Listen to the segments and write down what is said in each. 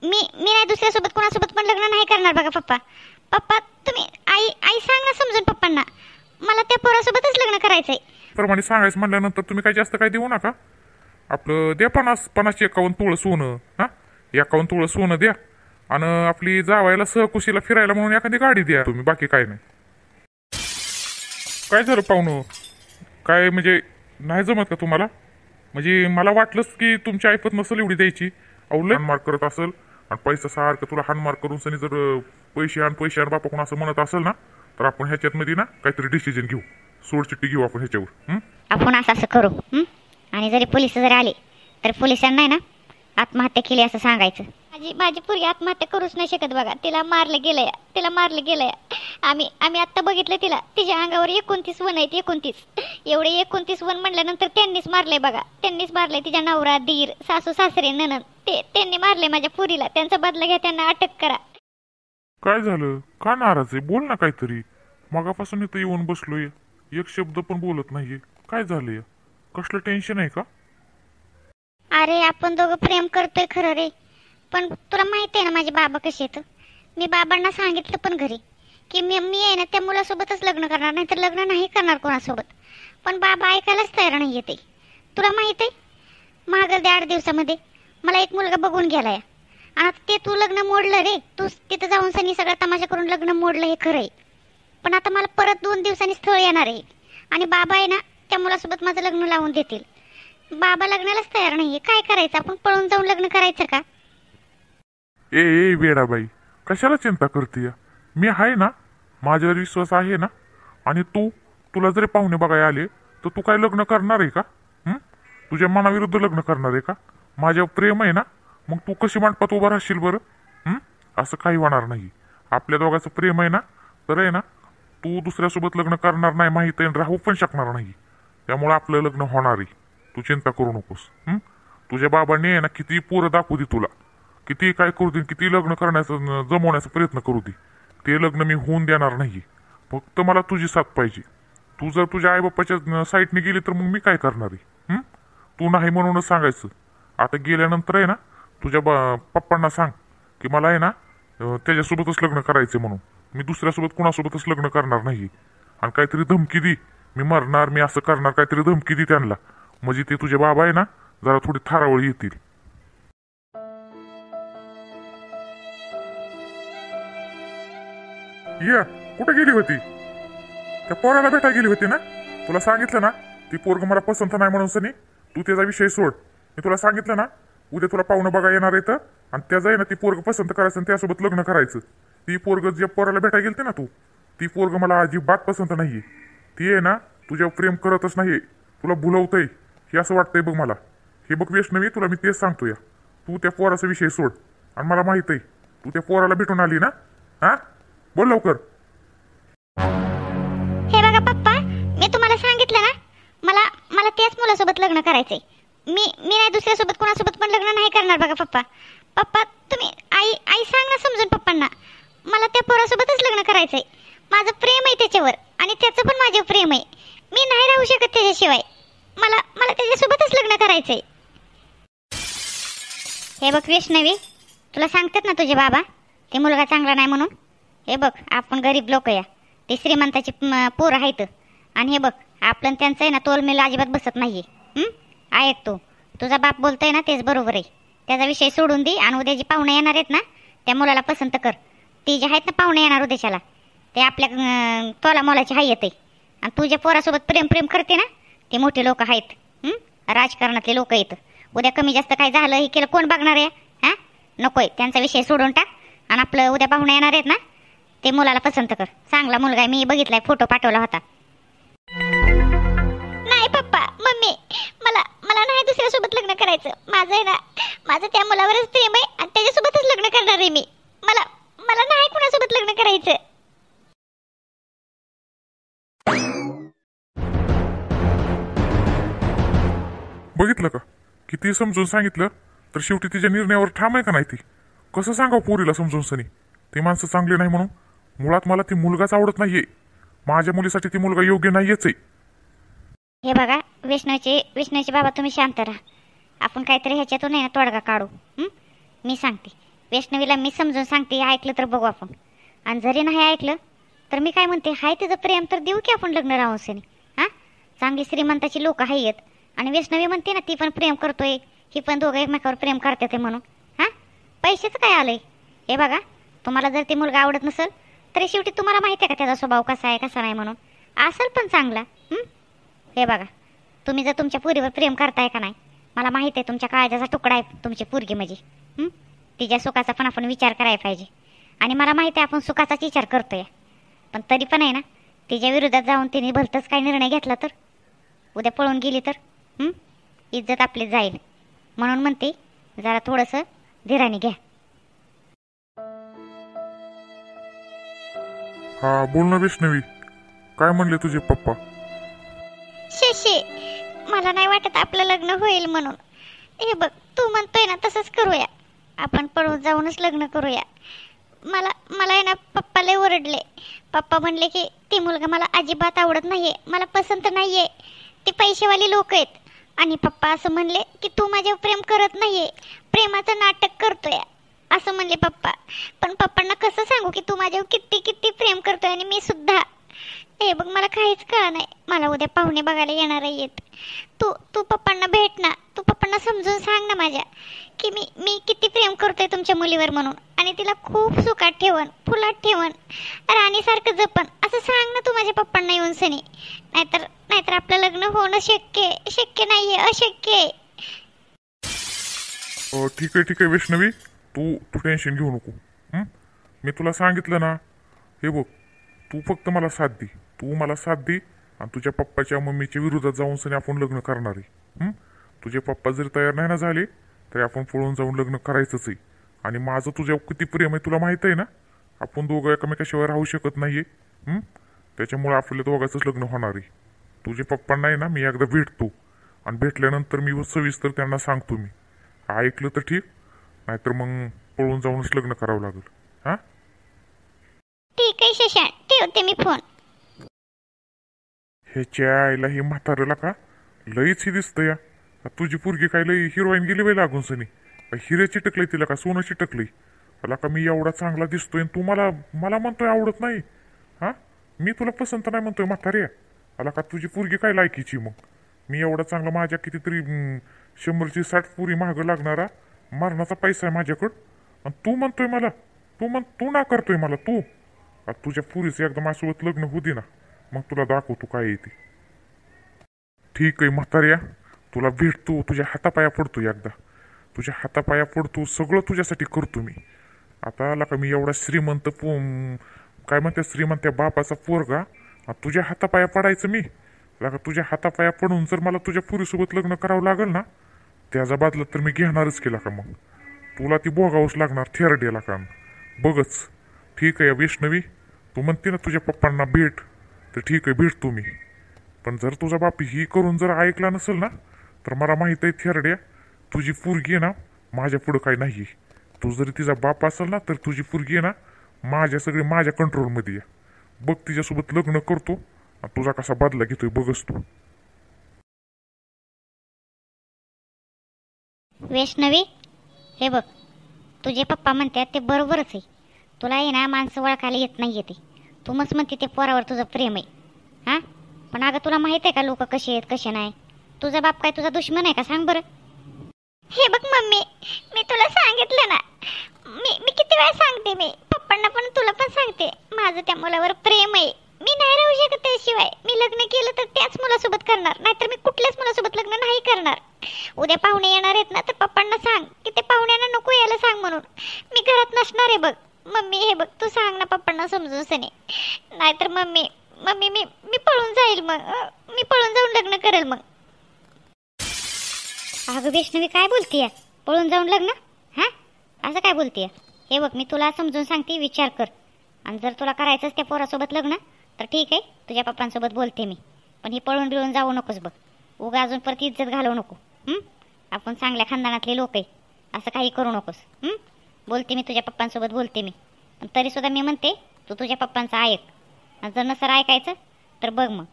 मी नाही दुसऱ्यासोबत कोणासोबत पण लग्न नाही करणार बघा पप्पा. पप्पा तुम्ही आई आई सांग ना समजून पप्पांना, मला त्या पोरासोबतच लग्न करायचंय. प्रमाणे सांगायचं म्हणल्यानंतर तुम्ही काही जास्त काय देऊ नका. आपलं द्या 51 तोळं सोनं. हा 51 तोळं सोनं द्या आणि आपली जावायला सहकुशीला फिरायला म्हणून एखादी गाडी द्या तुम्ही, बाकी काय नाही. काय झालं पाहुणं, काय म्हणजे नाही जमत का तुम्हाला? म्हणजे मला वाटलंच की तुमची ऐपत नसेल एवढी द्यायची. अवलय हानमार करत असेल आणि पैसा सारखं तुला हानमार करून सनी जर पैसे आण बापा कोण असं म्हणत असेल ना, तर आपण ह्याच्यातमध्ये ना काहीतरी डिसिजन घेऊ, सोडचिट्टी घेऊ आपण ह्याच्यावर. आपण असं करू. आणि जरी पोलिस जरी आले तर पोलिसांना नाही ना आत्महत्या केली असं सांगायचं. माझी पोरगी आत्महत्या करूच नाही शकत बघा, तिला मारलं गेलंय. आम्ही आत्ता बघितलं तिला, तिच्या अंगावर 29 वन आहेत. 29 एवढे 29 वन म्हणल्यानंतर त्यांनीच मारलंय बघा. त्यांनीच मारलंय तिच्या नवरा, दीर, सासू सासरे, ननंद, त्यांनी मारलंय माझ्या पोरीला. त्यांचा बदला घ्या, त्यांना अटक करा. काय झालं, का नाराज आहे? बोल ना काहीतरी. मगापासून इथं येऊन बसलोय, एक शब्द पण बोलत नाहीये. काय झालंय? कसलं टेन्शन आहे का? अरे आपण दोघं प्रेम करतोय खरं रे, पण तुला माहिती आहे ना माझे बाबा कसे आहेत. मी बाबांना सांगितलं पण घरी की मी आहे ना त्या मुलासोबतच लग्न करणार, नाही तर लग्न नाही करणार कोणासोबत. पण बाबा ऐकायलाच तयार नाही येते. तुला माहिती आहे मागं 8 दिवसामध्ये मला एक मुलगा बघून गेलाय आणि ते तू लग्न मोडलं रे. तू तिथं जाऊन सनी सगळा तमाशा करून लग्न मोडलं हे खरं आहे. पण आता मला परत 2 दिवसांनी स्थळ येणार आहे आणि बाबा आहे ना त्या मुलासोबत माझं लग्न लावून देतील. बाबा लग्नालाच तयार नाहीये. काय करायचं? आपण पळून जाऊन लग्न करायचं का? ए वेडाबाई, कशाला चिंता करते? मी आहे ना, माझ्यावर विश्वास आहे ना. आणि तुला जरी पाहुणे बघायला आले तर तू काय लग्न करणार आहे का? तुझ्या मनाविरुद्ध लग्न करणार आहे का? माझ्यावर प्रेम आहे ना, मग तू कशी मांडपात उभा राहशील बरं? असं काही होणार नाही. आपल्या दोघांचं प्रेम आहे ना, तर आहे ना तू दुसऱ्यासोबत लग्न करणार नाही माहित आहे, राहू पण शकणार नाही. त्यामुळे आपलं लग्न होणार आहे. तू चिंता करू नकोस. तुझ्या बाबांनी आहे ना किती पोरं दाखवू दे तुला, किती काय करू दे, किती लग्न करण्याचं जमवण्याचा प्रयत्न करू दे, ते लग्न मी होऊन देणार नाही. फक्त मला तुझी साथ पाहिजे. तू जर तुझ्या आईबापाच्या साईडने गेली तर मग मी काय करणार आहे? तू नाही म्हणूनच सांगायचं. आता गेल्यानंतर आहे ना तुझ्या पप्पांना सांग की मला आहे ना त्याच्यासोबतच लग्न करायचं म्हणून. मी दुसऱ्यासोबत कुणासोबतच लग्न करणार नाही. आणि काहीतरी धमकी दे, मी मरणार, मी असं करणार, काहीतरी धमकी दे त्यांना. म्हणजे ते तुझे बाबा आहे ना जरा थोडी थारावळी येतील. या कुठे गेली होती? त्या पोराला भेटायला गेली होती ना. तुला सांगितलं ना ती पोरग मला पसंत नाही म्हणून सनी. तू त्याचा विषय सोड. मी तुला सांगितलं ना उद्या तुला पाहुणं बघा येणार आहे आणि त्याचं आहे ना ती पोरग पसंत करायचं आणि त्यासोबत लग्न करायचं. ती पोरग ज्या पोराला भेटायला गेलते ना तू, ती पोरग मला अजिबात पसंत नाहीये. ती आहे ना तुझ्यावर प्रेम करतच नाहीये, तुला भुलवतंय हे असं वाटतंय बघ मला. हे बघ वैष्णवी, तुला मी तेच सांगतोय. तू त्या पोराचा विषय सोड. आणि मला माहित आहे तू त्या पोराला भेटून आली ना. बोल लवकर. हे बघा पप्पा, मी तुम्हाला सांगितलं ना मला त्याच मुलासोबत लग्न करायचंय. मी नाही दुसऱ्यासोबत कोणासोबत पण लग्न नाही करणार बघा पप्पा. पप्पा तुम्ही आई सांग ना समजून पप्पांना, मला त्या पोरासोबतच लग्न करायचंय. माझं प्रेम आहे त्याच्यावर आणि त्याचं पण माझ्यावर प्रेम आहे. मी नाही राहू शकत त्याच्याशिवाय. मला त्याच्यासोबतच लग्न करायचंय. हे बघ वैष्णवी, तुला सांगतात ना तुझे बाबा ते मुलगा चांगला नाही म्हणून. हे बघ आपण गरीब लोक या, ते श्रीमंताची पोरं आहेत. आणि हे बघ आपलं त्यांचं आहे ना तोलमेल अजिबात बसत नाहीये. ऐक तुझा बाप बोलतोय ना तेच बरोबर आहे. त्याचा विषय सोडून दे आणि उद्या जी पाहुणे येणार आहेत ना त्या मुलाला पसंत कर. ती जे आहेत ना पाहुणे येणार उद्याच्याला ते आपल्या तोला मोलाची हाय येते. आणि तुझ्या पोरासोबत प्रेम करते ना ते मोठे लोक आहेत, राजकारणातले लोक आहेत. उद्या कमी जास्त काय झालं हे केलं कोण बघणार आहे? नकोय, त्यांचा विषय सोडून टाक. आणि आपलं उद्या पाहुणे येणार आहेत ना ते मुलाला पसंत कर. चांगला मुलगा आहे, मी बघितलाय, फोटो पाठवला होता. नाही पप्पा मम्मी, मला नाही दुसऱ्यासोबत लग्न करायचं. माझं आहे ना माझं त्या मुलावरच प्रेम आहे आणि त्याच्यासोबतच लग्न करणार आहे मी. मला नाही कुणासोबत लग्न करायचं. बघितलं का किती समजून सांगितलं तर शेवटी तिच्या निर्णयावर ठाम आहे का नाही ती. कसं सांगावं पोरीला समजून सनी ते माणसं चांगले नाही म्हणून. मुळात मला ती मुलगाच आवडत नाहीये. माझ्या मुलीसाठी ती मुलगा योग्य नाहीयेच आहे. हे बघा विष्णूचे बाबा तुम्ही शांत राहा. आपण काहीतरी ह्याच्यातून आहे ना तोडगा काढू. मी सांगते वैष्णवीला मी समजून सांगते, ऐकलं तर बघू आपण. आणि जरी नाही ऐकलं तर मी काय म्हणते, हाय तिचं प्रेम तर देऊ की आपण लग्न राहून सनी. हां, चांगली श्रीमंताची लोक आहेत. आणि वैष्णवी म्हणते ना ती पण प्रेम करतोय, ही पण दोघं एकमेकावर प्रेम करते ते म्हणून. हां, पैशाचं काय आलंय? हे बघा, तुम्हाला जर ती मुलगा आवडत नसेल तरी शेवटी तुम्हाला माहिती आहे का त्याचा स्वभाव कसा आहे कसा नाही म्हणून. असेल पण चांगला. हे बघा, तुम्ही जर तुमच्या पोरीवर प्रेम करताय का नाही, मला माहिती आहे तुमच्या काळजाचा तुकडा आहे तुमची पोरगी म्हणजे. तिच्या सुखाचा पण आपण विचार करायला पाहिजे. आणि मला माहिती आहे आपण सुखाचाच विचार करतोय, पण तरी पण आहे ना, तिच्या विरोधात जाऊन तिने भलतंच काय निर्णय घेतला तर, उद्या पळून गेली तर इज्जत आपली जाईल. म्हणून म्हणते जरा थोडंसं धीराने घ्या. हा, बोल ना वैष्णवी, काय म्हणले तुझे पप्पा? शशी, मला नाही वाटत आपलं लग्न होईल म्हणून. हे बघ, तू म्हणतोय ना तसंच करूया, आपण पळून जाऊनच लग्न करूया. मला आहे ना पप्पा लय ओरडले. पप्पा म्हणले की ती मुलगा मला अजिबात आवडत नाहीये, मला पसंत नाहीये, ती पैसेवाली लोक आहेत. आणि पप्पा असं म्हणले की तू माझ्यावर प्रेम करत नाहीये, प्रेमाचं नाटक करतोय असं म्हणले पप्पा. पण पप्पांना कसं सांगू की तू माझ्यावर किती किती प्रेम करतोय आणि मी सुद्धा. हे बघ, मला काहीच कळलं नाही. मला उद्या पाहुणे बघायला येणार आहेत. तू पप्पांना भेट ना, तू पप्पांना समजून सांग ना माझ्या की मी किती प्रेम करतोय तुमच्या मुलीवर म्हणून, आणि तिला खूप सुखात ठेवन, फुलात ठेवन, राणीसारखं जपन असं सांग ना तू माझ्या पप्पांना येऊन सनी. नाहीतर आपलं लग्न होणं शक्य नाहीये, अशक्य आहे. ठीक आहे वैष्णवी, तू टेन्शन घेऊ नको. मी तुला सांगितलं ना, हे बघ, तू फक्त मला साथ दे. तू मला साथ दे आणि तुझ्या पप्पाच्या मम्मीच्या विरोधात जाऊन सनी आपण लग्न करणार आहे. तुझे पप्पा जरी तयार नाही ना झाले तरी आपण पळून जाऊन लग्न करायचंच आहे. आणि माझं तुझ्यावर किती प्रेम आहे तुला माहित आहे ना. आपण दोघं एकमेकाशिवाय राहू शकत नाहीये. त्याच्यामुळे आपल्या दोघांचंच लग्न होणार आहे. तुझे पप्पा नाही ना, मी एकदा भेटतो आणि भेटल्यानंतर मी सविस्तर त्यांना सांगतो. मी ऐकलं तर ठीक, नाहीतर मग पळून जाऊनच लग्न करावं लागेल. हां, ठीक आहे शशांक, ठेवते मी फोन. ह्याच्या आईला हे म्हाताऱ्याला का लईच ही दिसतं या. तुझी पोरगी काय लई हिरोईन गेली बाई लागून सनी. हिऱ्याची टकलंय तिला का सोनाची टकलंय? मला का मी एवढा चांगला दिसतोय तू मला म्हणतोय आवडत नाही. हां, मी तुला पसंत नाही म्हणतोय म्हाताऱ्या. मला का तुझी पोरगी काय लायकीची मग? मी एवढा चांगला, माझ्या कितीतरी 100ची 60 पुरी महाग लागणारा मरणाचा पैसा आहे माझ्याकडं, आणि तू म्हणतोय मला, तू ना करतोय मला. तू तुझ्या पुरीचं एकदा माझ्यासोबत लग्न होऊ दे ना, मग तुला दाखवतो काय येते. ठीक आहे म्हाताऱ्या, तुला भेटतो, तुझ्या हातापाया पडतो, एकदा तुझ्या हातापाया पडतो, सगळं तुझ्यासाठी करतो मी. आता आला का मी एवढा श्रीमंत काय म्हणते श्रीमंत बापाचा पोरगा, तुझ्या हातापाया पडायचं मी. का तुझ्या हातापाया पडून जर मला तुझ्या पुरीसोबत लग्न करावं लागेल ना, त्याचा बदला तर मी घेणारच केला का. मग तुला ती भोगावंच लागणार थेरडेला का बघच. ठीक आहे वैष्णवी, तू म्हणते ना तुझ्या पप्पांना भेट, तर ठीक आहे भेटतो मी. पण जर तुझा बाप ही करून जर ऐकला नसेल ना, तर मला माहित आहे थेरड्या, तुझी पोरगी आहे ना माझ्या पुढं काही नाही. तू जरी तिचा बाप असेल ना, तर तुझी पोरगी आहे ना माझ्या कंट्रोलमध्ये आहे. बघ, तिच्यासोबत लग्न करतो आणि तुझा कसा बदला घेतोय बघच तू. वैष्णवी, हे बघ, तुझे पप्पा म्हणतात ते बरोबरच आहे. तुला आहे ना माणसं ओळखायला येत नाही येते. तू मस्त म्हणते ते पोरावर तुझं प्रेम आहे. हां, पण अगं तुला माहित आहे का लोक कसे आहेत कसे नाही. तुझा बाप काय तुझा दुश्मन आहे का सांग बरं. हे बघ मम्मी, मी तुला सांगितलं ना, मी किती वेळा सांगते, मी पप्पांना पण तुला पण सांगते, माझं त्या मुलावर प्रेम आहे. मी नाही राहू शकत त्याशिवाय. मी लग्न केलं तर त्याच मुलासोबत करणार, नाहीतर मी कुठल्याच मुलासोबत लग्न नाही करणार. उद्या पाहुणे येणार आहेत ना, तर पप्पांना सांग की ते पाहुण्यांना नको यायला सांग म्हणून. मी घरात नसणार आहे बघ. मम्मी, हे बघ, तू सांग ना पप्पांना समजून सनी. नाहीतर मम्मी मी पळून जाईल. मग मी पळून जाऊन लग्न करेल मग. अगं वैष्णवी, काय बोलतीय? पळून जाऊन लग्न? हां, असं काय बोलतीय? हे बघ, मी तुला समजून सांगते, विचार कर. आणि जर तुला करायचंच त्या पोरासोबत लग्न, तर ठीक आहे, तुझ्या पप्पांसोबत बोलते मी. पण ही पळून बिळून जाऊ नकोस बघ. उगा अजून परत इज्जत घालवू नको. आपण चांगल्या खानदानातले लोक आहे, असं काही करू नकोस. बोलते मी, तुझ्या पप्पांसोबत बोलते मी. पण तरीसुद्धा मी म्हणते तू तुझ्या पप्पांचं ऐक. आणि जर नसर ऐकायचं तर बघ मग.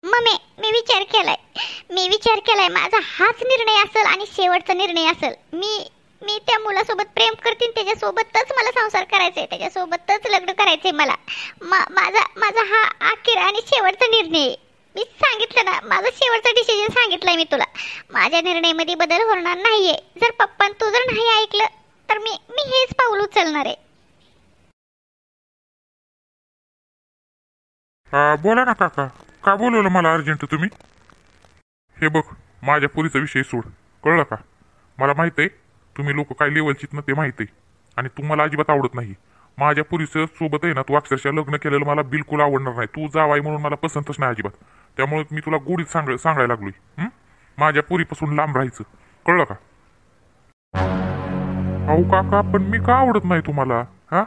मम्मी, मी विचार केलाय. माझा हाच निर्णय असेल आणि शेवटचा निर्णय असेल. मी त्या मुलासोबत प्रेम करते आणि त्याच्यासोबतच मला संसार करायचा आहे, त्याच्यासोबतच लग्न करायचंय मला. माझा माझा हा अखेर आणि शेवटचा निर्णय आहे. मी सांगितलं ना, माझा शेवटचा डिसिजन सांगितलाय मी तुला. माझ्या निर्णयामध्ये बदल होणार नाहीये. जर पप्पा तू जर नाही ऐकलं तर मी मी हेच पाऊल उचलणार आहे. बोला ना काका, का बोलवलं मला अर्जंट तुम्ही? हे बघ, माझ्या पुरीचा विषय सोड, कळलं का? मला माहित आहे तुम्ही लोक काय लेवलचीत ना ते माहित आहे, आणि तुम्हाला अजिबात आवडत नाही. माझ्या पुरीचं सोबत आहे ना, तू अक्षरशः लग्न केलेलं मला बिलकुल आवडणार नाही. तू जावाई म्हणून मला पसंतच नाही अजिबात. त्यामुळे मी तुला गोडीत सांगायला लागलोय, माझ्या पुरीपासून लांब राहायचं, कळलं का? अहो काका, पण मी का आवडत नाही तुम्हाला? हा,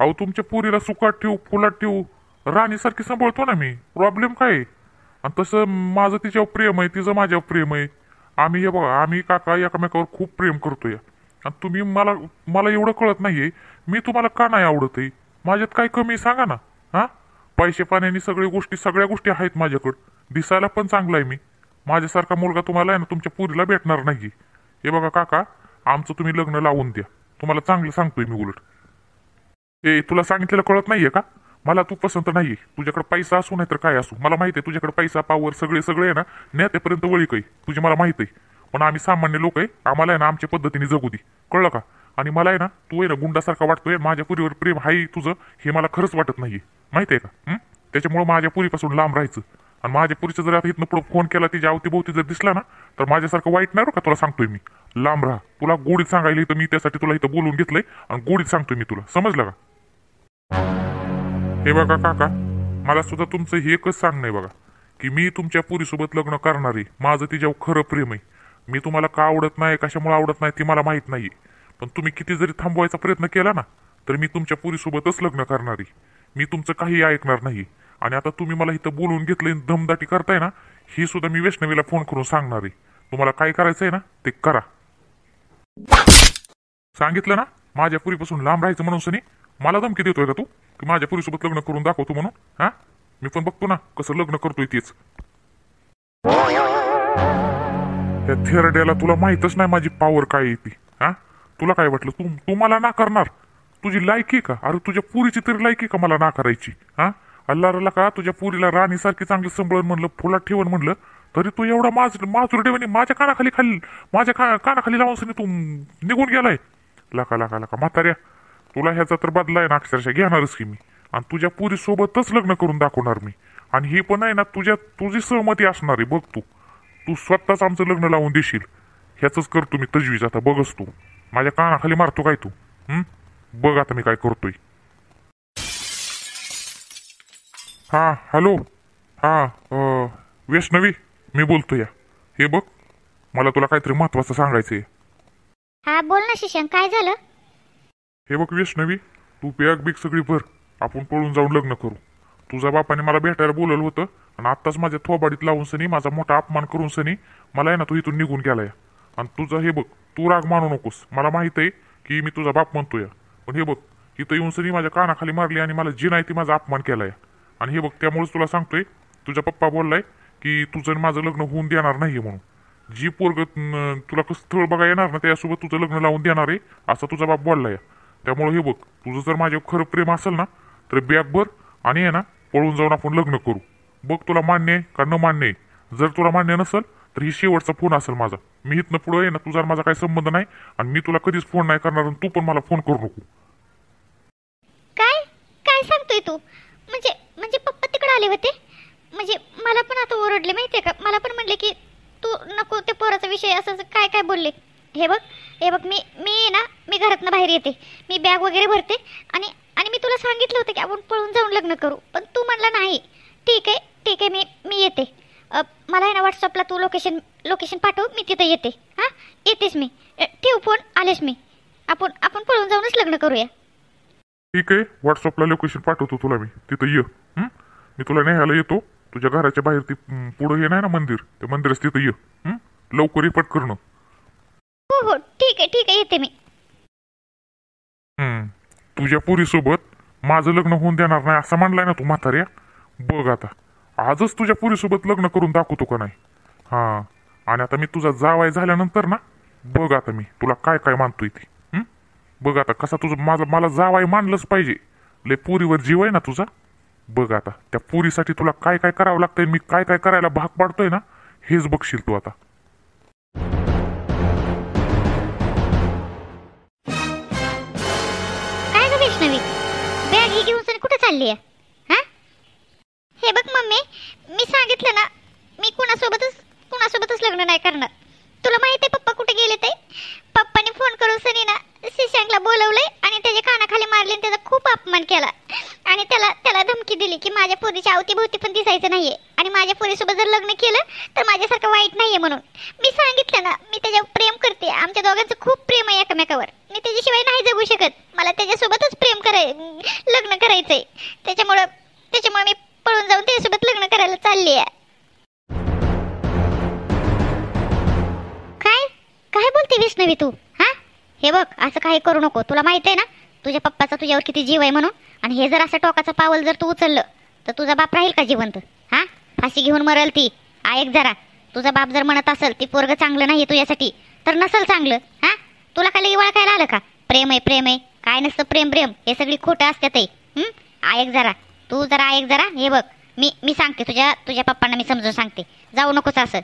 अहो तुमच्या पुरीला सुखात ठेवू, फुलात ठेवू, राणीसारखी सांभाळतो ना मी. प्रॉब्लेम काय आहे? आणि तसं माझं तिच्यावर प्रेम आहे, तिचं माझ्यावर प्रेम आहे. आम्ही हे बघा, आम्ही काका एकमेकावर खूप प्रेम करतोय. आणि तुम्ही मला एवढं कळत नाहीये मी तुम्हाला का नाही आवडत आहे. माझ्यात काय कमी सांगा ना. हा, पैसे पाण्याने सगळ्या गोष्टी आहेत माझ्याकडं. दिसायला पण चांगला आहे मी. माझ्यासारखा मुलगा तुम्हाला आहे ना तुमच्या पुरीला भेटणार नाही. हे बघा काका, आमचं तुम्ही लग्न लावून द्या. तुम्हाला चांगलं सांगतोय मी उलट. तुला सांगितलेलं कळत नाहीये का? मला तू पसंत नाहीये. तुझ्याकडे पैसा असू नाही तर काय असू, मला माहिती आहे तुझ्याकडे पैसा, पावर सगळे आहे ना, नेत्यापर्यंत वळी काही तुझी मला माहिती आहे. पण आम्ही सामान्य लोक आहे, आम्हाला आहे ना आमच्या पद्धतीने जगू दे, कळलं का? आणि मला आहे ना तू आहे ना गुंडासारखा वाटतोय. माझ्या पुरीवर प्रेम आहे तुझं हे मला खरंच वाटत नाहीये, माहिती आहे का? त्याच्यामुळे माझ्या पुरीपासून लांब राहायचं. आणि माझ्या पुरीचं जर आता इथनं पुढं फोन केला, तिच्या अवतीभोवती जर दिसला ना, तर माझ्यासारखं वाईट नाही का? तुला सांगतोय मी, लांब राहा. तुला गोडीत सांगायला तर मी त्यासाठी तुला इथं बोलून घेतलंय, आणि गोडीत सांगतोय मी तुला, समजलं का? हे बघा काका, मला सुद्धा तुमचं हे एकच सांगणं आहे बघा, की मी तुमच्या पुरीसोबत लग्न करणार आहे. माझं तिच्यावर खरं प्रेम आहे. मी तुम्हाला का आवडत नाही, कशामुळे आवडत नाही ते मला माहित नाही. पण तुम्ही किती जरी थांबवायचा प्रयत्न केला ना, तर मी तुमच्या पुरीसोबतच लग्न करणार आहे. मी तुमचं काही ऐकणार नाही. आणि आता तुम्ही मला इथं बोलवून घेतलंय, दमदाटी करताय ना, ही सुद्धा मी वैष्णवीला फोन करून सांगणार आहे. तुम्हाला काय करायचंय ना ते करा. सांगितलं ना माझ्या पुरीपासून लांब राहायचं म्हणून. सनी मला धमकी देतोय का तू, की माझ्या पुरीसोबत लग्न करून दाखवतो म्हणून? हा, मी पण बघतो ना कसं लग्न करतोय तेच. त्या थेरड्याला तुला माहितच नाही माझी पॉवर काय येते. हा, तुला काय वाटलं तू मला ना करणार? तुझी लायकी का? अरे तुझ्या पुरीची तरी लायकी का मला ना करायची? हा, अल्लारला का तुझ्या पुरीला राणीसारखी चांगली संभळण म्हणलं, फुलात ठेवण म्हणलं, तरी तू एवढा माजुरडेवानी माझ्या कानाखाली लावून तू निघून गेलाय. लका लका लका म्हाताऱ्या, तुला ह्याचा तर बदला आहे ना अक्षरशः घेणारच की मी. आणि तुझ्या पुरी सोबतच लग्न करून दाखवणार मी. आणि ही पण आहे ना तुझी सहमती असणार आहे. बघ तू स्वतःच आमचं लग्न लावून देशील, ह्याच करतो मी तजवीज. आता बघच तू माझ्या कानाखाली मारतो काय तू. बघ आता मी काय करतोय. हा, हॅलो. हा, वैष्णवी मी बोलतोय. हे बघ, मला तुला काहीतरी महत्वाचं सांगायचंय. हा बोल ना शिशन, काय झालं? हे बघ वैष्णवी, तू बॅग सगळी भर, आपण पळून जाऊन लग्न करू. तुझ्या बापाने मला भेटायला बोलवलं होतं, आणि आत्ताच माझ्या थोबाडीत लावून सनी माझा मोठा अपमान करून सनी मला आहे ना तू इथून निघून गेलाय. आणि तुझं हे बघ, तू राग मानू नकोस. मला माहित आहे की मी तुझा बाप म्हणतोय, पण हे बघ इथं येऊन सनी माझ्या कानाखाली मारली आणि मला जी नाही ती माझा अपमान केलाय. आणि हे बघ, त्यामुळेच तुला सांगतोय, तुझा पप्पा बोललाय की तुझं माझं लग्न होऊन देणार नाहीये म्हणून. जी पोरग तुला कसं स्थळ बघा येणार ना त्यासोबत तुझं लग्न लावून देणार आहे असं तुझा बाप बोललाय. त्यामुळे हे बघ, तुझं जर माझ्यावर खरं प्रेम असेल ना तर बॅग भर आणि आहे ना पळून जाऊन आपण लग्न करू. बघ तुला मान्य आहे का न मान्य आहे. जर तुला मान्य नसेल तर ही शेवटचा फोन असेल माझा. मी इथनं पुढे आहे ना तुझा माझा काही संबंध नाही, आणि मी तुला कधीच फोन नाही करणार, आणि तू पण मला फोन करू नको. काय काय सांगतोय तू? म्हणजे म्हणजे पप्पा तिकडे आले होते, म्हणजे मला पण आता ओरडले माहितीये का. मला पण म्हणले की तू नको ते पोराचा विषय असं काय काय बोलले. हे बघ मी घरातनं बाहेर येते, मी बॅग वगैरे भरते, आणि मी तुला सांगितलं होतं की आपण पळून जाऊन लग्न करू, पण तू म्हणला नाही. ठीक आहे मी येते. मला आहे ना व्हॉट्सअपला तू लोकेशन पाठव, मी तिथं येते. हां, येतेस मी. ठेव फोन, आलेस मी. आपण पळून जाऊनच लग्न करूया. ठीक आहे, व्हॉट्सअपला लोकेशन पाठवतो तुला मी, तिथं ये. मी तुला न्यायला येतो. तुझ्या घराच्या बाहेर ती पुढं हे नाही ना मंदिर, ते मंदिरच तिथं ये. लवकर ये पटकन. हो ठीक आहे येते मी. तुझ्या पुरीसोबत माझं लग्न होऊन देणार नाही असं म्हणलाय ना तू म्हाताऱ्या. बघ आता आजच तुझ्या पुरीसोबत लग्न करून दाखवतो का नाही. हा, आणि आता मी तुझा जावाय झाल्यानंतर ना बघ आता मी तुला काय काय मानतोय ते. बघ आता कसा तुझं मला जावाई मानलंच पाहिजे. लय पुरीवर जीव आहे ना तुझा. बघ आता त्या पुरीसाठी तुला काय काय करावं लागतंय, मी काय काय करायला भाग पाडतोय ना, हेच बघशील तू आता. काय ग वैष्णवी, बॅग ही घेऊन कुठे चालली आहे? हा, हे बघ मम्मी, मी सांगितलं ना, मी कुणासोबतच लग्न नाही करणार. तुला माहिती आहे पप्पा कुठे गेले ते? पप्पाने फोन करून सनीना शशांकला बोलवलंय आणि त्याच्या कानाखाली मारले आणि त्याचा खूप अपमान केला आणि त्याला धमकी दिली की माझ्या पोरीच्या अवतीभोवती पण दिसायचं नाहीये आणि माझ्या पोरीसोबत जर लग्न केलं तर माझ्यासारखं वाईट नाहीये म्हणून. मी सांगितलं ना, मी त्याच्यावर प्रेम करते, आमच्या दोघांचं खूप प्रेम आहे एकमेकावर. मी त्याच्याशिवाय नाही जगू शकत, मला त्याच्यासोबतच लग्न करायचंय. त्याच्यामुळे मी पळून जाऊन त्याच्यासोबत लग्न करायला चालली आहे. काय बोलते वैष्णवी तू? हा, हे बघ असं काही करू नको. तुला माहित आहे ना तुझ्या पप्पाचा तुझ्यावर किती जीव आहे म्हणून. आणि हे जर असं टोकाचं पावल जर तू उचललं तर तुझा बाप राहील का जिवंत? हा, फाशी घेऊन मरल ती. ऐक जरा, तुझा बाप जर म्हणत असेल ती पोरग चांगलं नाही तुझ्यासाठी तर नसल चांगलं. हा, तुला काय वळखायला आलं का? प्रेम आहे काय नसतं प्रेम. हे सगळी खोटं असतात. ऐक जरा, तू जरा ऐक जरा. हे बघ मी सांगते, तुझ्या पप्पांना मी समजून सांगते, जाऊ नकोस असं.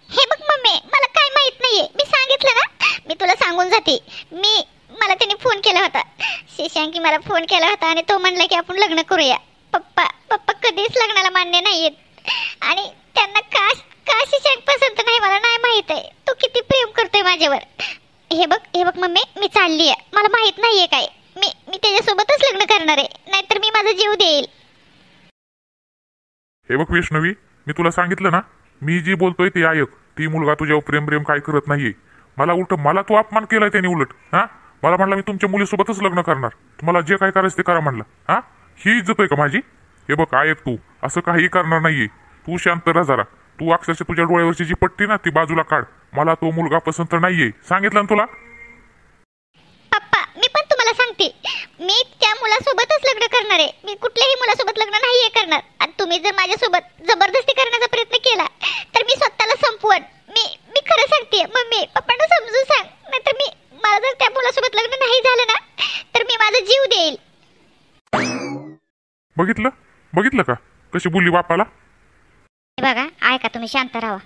हे बघ मम्मी, मला काय माहित नाहीये. मी सांगितलं ना, मी तुला सांगून जाते. मला त्यांनी फोन केला होता, शशांकी मला फोन केला होता आणि तो म्हणला की आपण लग्न करूया. पप्पा कधीच लग्नाला मान्य नाहीयेत आणि त्यांना का शशांक पसंत नाही मला नाही माहित आहे. तो किती प्रेम करतोय माझ्यावर. हे बघ मम्मी, मी चालली आहे. मला माहित नाहीये काय. मी त्याच्यासोबतच लग्न करणार आहे, नाहीतर मी माझा जीव देईल. हे बघ वैष्णवी, मी तुला सांगितलं ना, मी जी बोलतोय ते ऐक. ती मुलगा तुझ्यावर प्रेम काय करत नाहीये. मला तू अपमान केलाय त्याने उलट. हा, मला म्हणला मी तुमच्या मुलीसोबतच लग्न करणार, तुम्हाला जे काय करायचं ते करा म्हणलं. हा, ही इज्जत आहे का माझी? हे बघ ऐक, तू असं काही करणार नाहीये. तू शांत राहा जरा. तू अक्षरशः तुझ्या डोळ्यावरची जी पट्टी ना ती बाजूला काढ. मला तो मुलगा पसंत नाहीये, सांगितलं ना तुला. पप्पा, मी पण तुम्हाला सांगते, मी त्या मुलासोबतच लग्न करणार आहे. मी कुठल्याही मुलासोबत लग्न नाहीये करणार. आणि तुम्ही जर माझ्यासोबत जबरदस्ती करण्याचा प्रयत्न केला तर मी स्वतःला संपवण. मी खरं सांगते मम्मी, पप्पांना समजून सांग, नाहीतर मला जर त्या मुलासोबत लग्न नाही झालं ना तर मी माझा जीव देईल. बघितलं का कशी बोलली बापाला? बघा, ऐका, तुम्ही शांत राहा.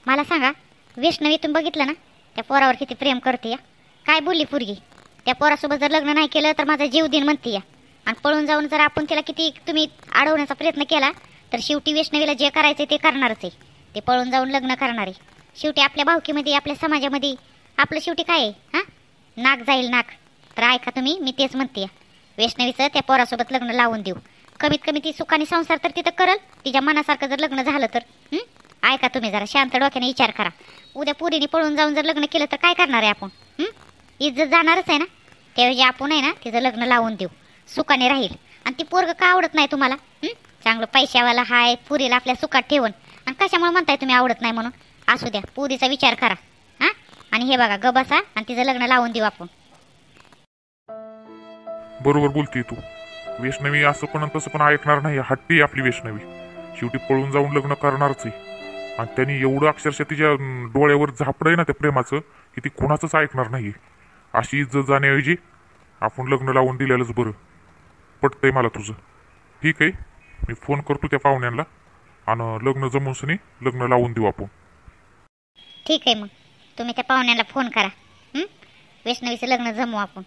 मला सांगा वैष्णवी, तुम्ही बघितलं ना त्या पोरावर किती प्रेम करते. काय बोलली पोरगी? त्या पोरासोबत जर लग्न नाही केलं तर माझा जीव देईन म्हणते. आणि पळून जाऊन जर आपण तिला किती तुम्ही अडवण्याचा प्रयत्न केला तर शेवटी वैष्णवीला जे करायचं ते करणारच आहे. ते पळून जाऊन लग्न करणार आहे. शेवटी आपल्या भावकीमध्ये, आपल्या समाजामध्ये आपलं शेवटी काय आहे? हां, नाक जाईल नाक. तर ऐका तुम्ही, मी तेच म्हणते, वैष्णवीचं त्या पोरासोबत लग्न लावून देऊ. कमीत कमी ती सुखाने संसार तर तिथं करल, तिच्या मनासारखं जर लग्न झालं तर. ऐका तुम्ही जरा शांत डोक्याने विचार करा. उद्या पुरीने पळून जाऊन जर लग्न केलं तर काय करणार आहे आपण? इज्जत जाणारच आहे ना. त्याऐवजी आपण आहे ना तिचं लग्न लावून देऊ, सुखाने राहील. आणि ती पोरग का आवडत नाही तुम्हाला? चांगलं पैशावाला हाय, पुरीला आपल्या सुखात ठेवून. आणि कशामुळे म्हणताय तुम्ही आवडत नाही म्हणून? असू द्या, पुरीचा विचार करा. हां, आणि हे बघा, ग बसा आणि तिचं लग्न लावून देऊ आपण. बरोबर बोलती तू. वैष्णवी असं पण तसं पण ऐकणार नाही. हट्टी आपली वैष्णवी, शेवटी पळून जाऊन लग्न करणारच आहे. आणि त्यांनी एवढं अक्षरशः तिच्या डोळ्यावर झापडंय ना त्या प्रेमाचं की ती कुणाचंच ऐकणार नाहीये. अशी इज्जत जाण्याऐवजी आपण लग्न लावून दिलेलंच बरं. पटतंय मला तुझं. ठीक आहे, मी फोन करतो त्या पाहुण्यांना आणि लग्न जमूसनी लग्न लावून देऊ आपण. ठीक आहे, मग तुम्ही त्या पाहुण्यांना फोन करा. वैष्णवीचं लग्न जमू आपण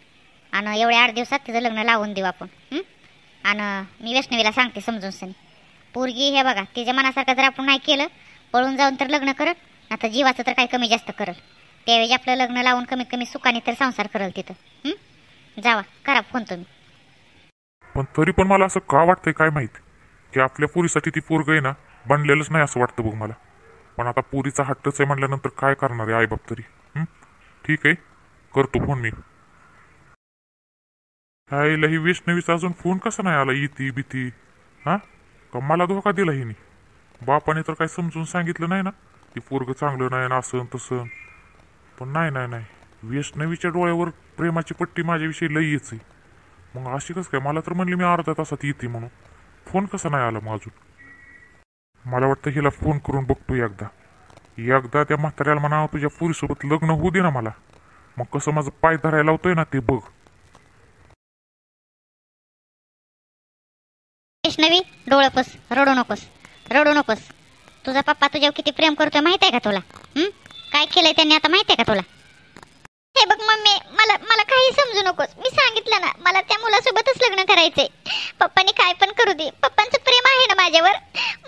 आणि एवढ्या 8 दिवसात तिचं लग्न लावून देऊ आपण. आणि मी वैष्णवीला सांगते समजून सनी, पोरगी हे बघा तिच्या मनासारखं जर आपण नाही केलं, पळून जाऊन तर लग्न करत, आता जीवाचं तर काही कमी जास्त करल. त्यावेळी आपलं लग्न लावून कमीत कमी सुखाने तर संसार करल तिथं. जावा, करा फोन तुम्ही. पण तरी पण मला असं का वाटतंय काय माहित की आपल्या पुरीसाठी ती पोरग आहे ना बनलेलंच नाही असं वाटतं बघ मला. पण आता पुरीचा हट्टच आहे म्हणल्यानंतर काय करणार आहे आईबाप तरी. ठीक आहे, करतो फोन मी. आईला ही वैष्णवीचा अजून फोन कसा नाही आला? इती भीती हा का मला धोका दिला हिने? बापाने तर काही समजून सांगितलं नाही ना ती पोरग चांगलं नाही ना असं तसं. पण नाही, वैष्णवीच्या डोळ्यावर प्रेमाची पट्टी माझ्याविषयी लई येच आहे. मग अशी कसं काय? मला तर म्हणली मी अर्धा तासात येते म्हणून. फोन कसा नाही आला मग अजून? मला वाटतं हिला फोन करून बघतो एकदा. एकदा त्या म्हाताऱ्याला म्हणा तुझ्या पुरीसोबत लग्न होऊ दे ना मला, मग कसं माझं पाय धरायला लावतोय ना ते बघ. वैष्णवी, डोळे पुस, रडू नकोस, रडू नकोस. तुझा पप्पा तुझ्यावर किती प्रेम करतोय माहित आहे का तुला? काय केलंय त्यांनी आता माहित आहे का तुला? हे बघ मम्मी, मला मला काही समजू नकोस. मी सांगितलं ना, मला त्या मुलासोबतच लग्न करायचंय. पप्पानी काय पण करू दे, पप्पांचं प्रेम आहे ना माझ्यावर.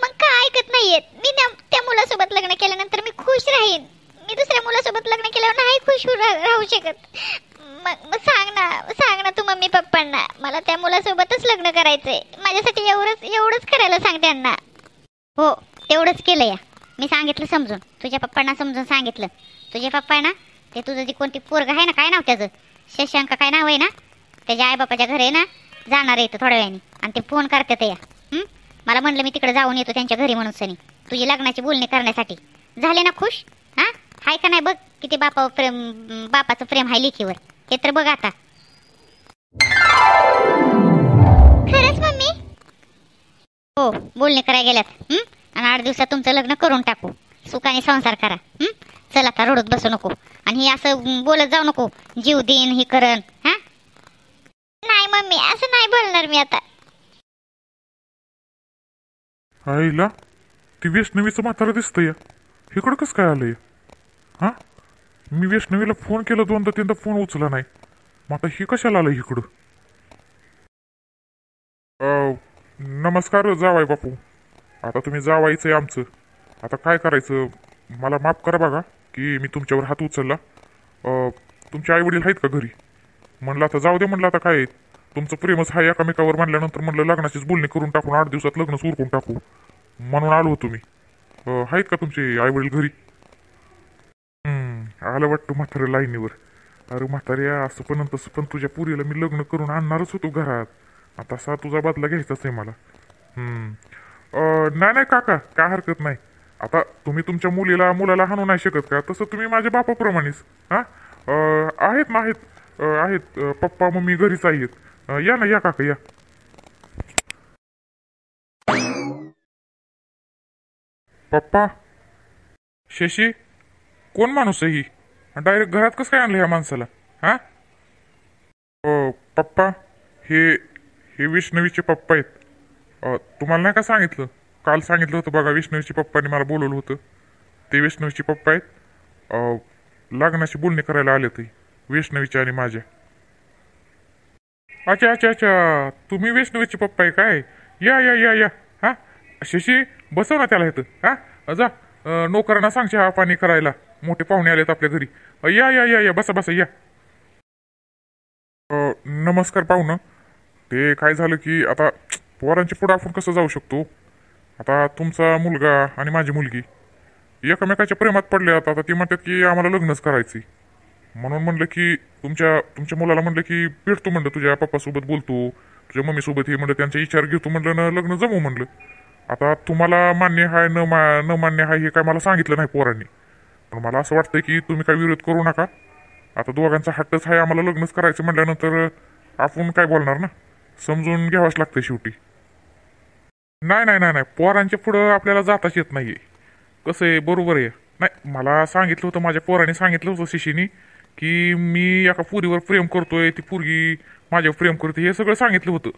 मग का ऐकत नाहीयेत? मी त्या मुलासोबत लग्न केल्यानंतर मी खुश राहीन. मी दुसऱ्या मुलासोबत लग्न केल्यावर नाही खुश राहू शकत. मग सांग ना तू मम्मी पप्पांना, मला त्या मुलासोबतच लग्न करायचंय. माझ्यासाठी एवढंच करायला सांग त्यांना. हो, तेवढंच केलंय. मी सांगितलं समजून, तुझ्या पप्पांना समजून सांगितलं. तुझे पप्पा आहे ना, ते तुझं जी कोणती पोरग आहे ना, काय नाव त्याचं, शशांक काय नाव आहे ना, त्याच्या आईबापाच्या घरी आहे ना, जाणार येतं थोड्या वेळाने. आणि ते फोन करतात या. मला म्हणलं मी तिकडे जाऊन येतो त्यांच्या घरी म्हणून सनी, तुझी लग्नाची बोलणी करण्यासाठी. झाले ना खुश? हाय का नाही बघ किती बापाचं प्रेम आहे लेकीवर, हे तर बघ आता. खरंच मम्मी? हो, बोलणी करायला गेल्यात. आणि 8 दिवसात तुमचं लग्न करून टाकू, सुखाने संसार करा. चल आता रडत बसू नको, आणि हे असं बोलत जाऊ नको, जीव देईन ही करण. नाही मम्मी, असं नाही बोलणार मी आता. आईला ती वैष्णवीचं म्हातारं दिसतंय या, इकडं कसं काय आलंय? मी वैष्णवीला फोन केला 2दा-3दा, फोन उचला नाही. मग आता ही कशाला आलं इकडं? नमस्कार जावाय बापू. आता तुम्ही जावायचंय आमचं, आता काय करायचं? मला माफ करा बघा की मी तुमच्यावर हात उचलला. तुमचे आई वडील आहेत का घरी? म्हणलं आता जाऊ दे, म्हणलं आता काय तुमचं प्रेमच आहे एकामेकावर म्हणल्यानंतर म्हणलं लग्नाचीच बोलणी करून टाकून 8 दिवसात लग्न उरकून टाकू म्हणून आलो होतो मी. आहेत का तुमचे आई वडील घरी? आलं वाटतं म्हाताऱ्या लाईनीवर. अरे म्हाताऱ्या, असं पण तसं पण तुझ्या पुरीला मी लग्न करून आणणारच होतो घरात. आता तसा तुझा बदला घ्यायचाच आहे मला. नाही काका, काय हरकत नाही. आता तुम्ही तुमच्या मुलाला हाणू नाही शकत का? तसं तुम्ही माझ्या बापाप्रमाणेच. आहेत पप्पा मम्मी घरीच आहेत. या ना, या काका या. पप्पा, शशी, कोण माणूस आहे ही? डायरेक्ट घरात कसं काय आणलं ह्या माणसाला? पप्पा, हे वैष्णवीचे पप्पा आहेत. तुम्हाला नाही का सांगितलं? काल सांगितलं होतं बघा, वैष्णवीच्या पप्पांनी मला बोलवलं होतं. ते वैष्णवीचे पप्पा आहेत. लग्नाची बोलणी करायला आले ते वैष्णवीच्या आणि माझ्या. अच्छा, तुम्ही वैष्णवीचे पप्पा आहे काय? या. शशी, बसव ना त्याला इथं. जा, नोकरांना सांग चहा पाणी करायला, मोठे पाहुणे आलेत आपल्या घरी. या, बसा या. नमस्कार पाहुणं. ते काय झालं की आता पोरांच्या पुढं आपण कसं जाऊ शकतो? आता तुमचा मुलगा आणि माझी मुलगी एकमेकाच्या प्रेमात पडले. आता ती म्हणतात की आम्हाला लग्नच करायची. म्हणून म्हणलं की तुमच्या मुलाला म्हणलं की भेटतो, म्हणलं तुझ्या पप्पासोबत बोलतो, तुझ्या मम्मीसोबत हे म्हणलं त्यांचा विचार घेतो, म्हणलं ना लग्न जमू म्हणलं. आता तुम्हाला मान्य आहे न मान्य आहे हे काय मला सांगितलं नाही पोरांनी, पण मला असं वाटतं की तुम्ही काय विरोध करू नका. आता दोघांचा हट्टच आहे आम्हाला लग्नच करायचं म्हटल्यानंतर आपण काय बोलणार ना, समजून घ्यावंच लागतं शेवटी. नाही, पोरांच्या पुढं आपल्याला जाताच येत नाहीये. कसं आहे, बरोबर आहे. नाही, मला सांगितलं होतं, माझ्या पोराने सांगितलं होतं शिशीनी की मी एका पुरीवर प्रेम करतोय, ती पोरगी माझ्यावर प्रेम करते, हे सगळं सांगितलं होतं.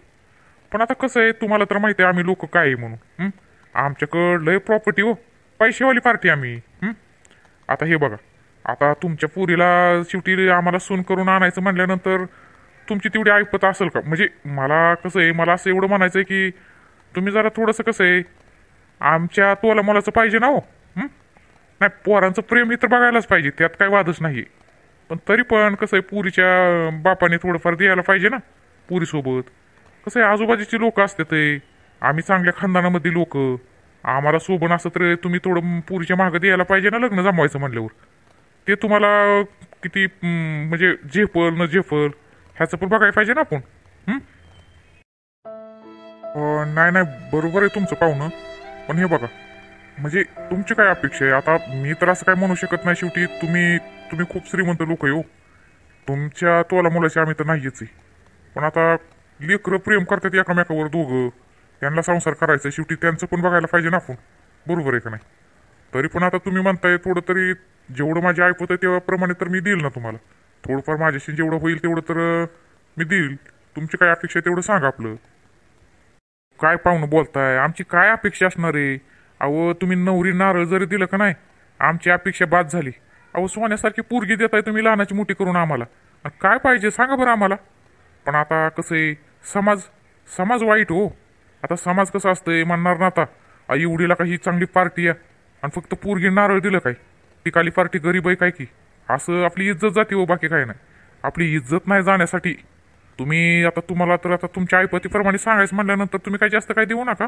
पण आता कसं आहे, तुम्हाला तर माहिती आहे आम्ही लोक काय आहे म्हणून. आमच्याकडं लय प्रॉपर्टी हो, पैसेवाली पार्टी आम्ही. आता हे बघा, आता तुमच्या पुरीला शेवटी आम्हाला सून करून आणायचं म्हटल्यानंतर तुमची तेवढी ऐपत असेल का? म्हणजे मला कसं आहे, मला असं एवढं म्हणायचं आहे की तुम्ही जरा थोडंसं कसं आहे, आमच्या तोला मोलाचं पाहिजे ना हो. नाही, पोरांचं प्रेम हे तर बघायलाच पाहिजे, त्यात काही वादच नाही. पण तरी पण कसं आहे, पुरीच्या बापाने थोडंफार द्यायला पाहिजे ना पुरीसोबत. कसं आहे, आजूबाजूची लोक असतात, आम्ही चांगल्या खानदानामधली लोक, आम्हाला सोबत असं तर तुम्ही थोडं पुरीच्या मागं द्यायला पाहिजे ना लग्न जमवायचं म्हणल्यावर. ते तुम्हाला किती म्हणजे झेपल न झेपल ह्याचं पण बघायला पाहिजे ना आपण. नाही, बरोबर आहे तुमचं पाहुणं. पण हे बघा, म्हणजे तुमची काय अपेक्षा आहे? आता मी तर असं काय म्हणू शकत नाही. शेवटी तुम्ही खूप श्रीमंत लोक आहे हो. तुमच्या तोला मुलाची आम्ही तर नाहीच आहे. पण आता लेकरं प्रेम करतात एकामेकावर दोघं, त्यांना संसार करायचा, शेवटी त्यांचं पण बघायला पाहिजे ना आपण. बरोबर आहे का नाही? तरी पण आता तुम्ही म्हणताय थोडं तरी जेवढं माझी ऐपत आहे तेव्हाप्रमाणे तर मी देईल ना तुम्हाला. थोडंफार माझ्याशी जेवढं होईल तेवढं तर मी देईल. तुमची काय अपेक्षा आहे तेवढं सांगा आपलं. काय पाहुणं बोलताय, आमची काय अपेक्षा असणार आहे? अहो तुम्ही नवरी नारळ जरी दिलं का नाही, आमची अपेक्षा बाद झाली. अहो सोन्यासारखी पोरगी देताय तुम्ही लहानाची मोठी करून आम्हाला. काय पाहिजे सांगा बरं आम्हाला. पण आता कसं आहे, समाज समाज वाईट हो. आता समाज कसं असतंय म्हणणार ना, आता एवढीला काही चांगली पार्टी आहे आणि फक्त पोरगी नारळ दिलं काय, ती काली पार्टी गरीब आहे काय की, असं आपली इज्जत जाते हो, बाकी काय नाही. आपली इज्जत नाही जाण्यासाठी तुम्ही आता तुम्हाला तर आता तुमच्या ऐपतीप्रमाणे सांगायचं म्हणल्यानंतर तुम्ही काय जास्त काय देऊ नका.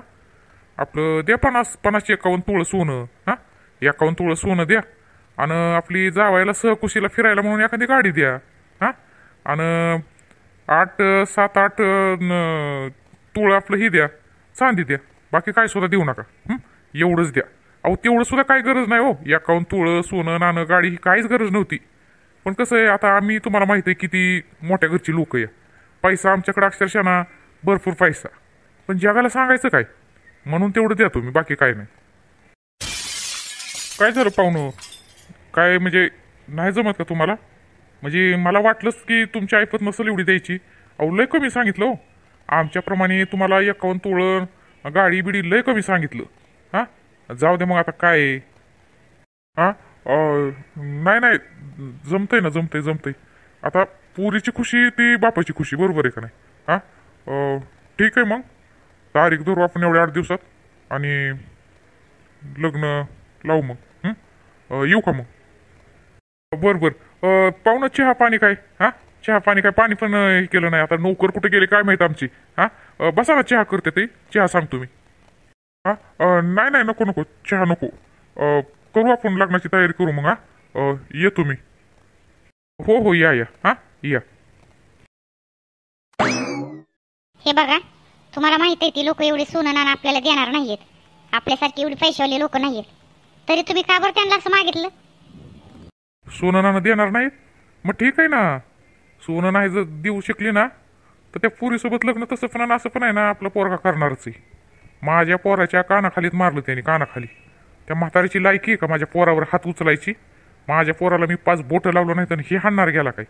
आपलं द्या 51 तोळं सोनं. हां 51 तोळं सोनं द्या आणि आपली जावायला सहकुशीला फिरायला म्हणून एखादी गाडी द्या. हां आणि 7-8 तोळं आपलं ही द्या, चांदी द्या. बाकी काय सुद्धा देऊ नका. एवढंच द्या. अहो तेवढं सुद्धा काय गरज नाही हो. 51 तोळं सोनं नाणं गाडी ही काहीच गरज नव्हती. पण कसं आहे आता आम्ही तुम्हाला माहिती आहे किती मोठ्या घरची लोक आहे. पैसा आमच्याकडे अक्षरशः ना भरपूर पैसा, पण जगाला सांगायचं काय, म्हणून तेवढं द्या तुम्ही, बाकी काय नाही. काय झालं पाहुणं, काय म्हणजे नाही जमत का तुम्हाला? म्हणजे मला वाटलंच की तुमची ऐपत नसेल एवढी द्यायची. अहो लय कमी सांगितलं हो. आमच्याप्रमाणे तुम्हाला 51 तोळं गाडी बिडी लय कमी सांगितलं. हां जाऊ दे मग आता काय आहे. हां नाही जमतंय. आता पुरीची खुशी ती बापाची खुशी, बरोबर आहे का नाही? हां ठीक आहे, मग तारीख धरू आपण एवढ्या 8 दिवसात आणि लग्न लावू मग. येऊ का मग? बरं पाहुणं चहा पाणी काय? हां चहा पाणी काय, पाणी पण हे केलं नाही. आता नोकर कुठे गेले काय माहीत आमची. हां बसा ना, चहा करते ते, चहा सांगतो मी. हां नाही नको चहा नको. करू आपण लग्नाची तयारी करू मग. हां येतो मी. हो या हां या. हे बघा, तुम्हाला माहिती आहे ती लोक एवढे सोनं नाणं आपल्याला देणार नाहीयेत. आपल्यासारखी एवढी पैशावाले लोक नाहीयेत. तरी तुम्ही का बरं त्यांना असं मागितलं? सोनं नाणं देणार नाहीत? मग ठीक आहे ना. सोनं नाही जर देऊ शकली ना तर त्या पुरीसोबत लग्न तसं पण असं पण आहे ना, आपला पोरगा करणारच आहे. माझ्या पोराच्या कानाखालीत मारलं त्यांनी, कानाखाली. त्या म्हातारीची लायकी आहे का माझ्या पोरावर हात उचलायची? माझ्या पोराला मी 5 बोटं लावलं नाही तर हे हाणणार गेला काय.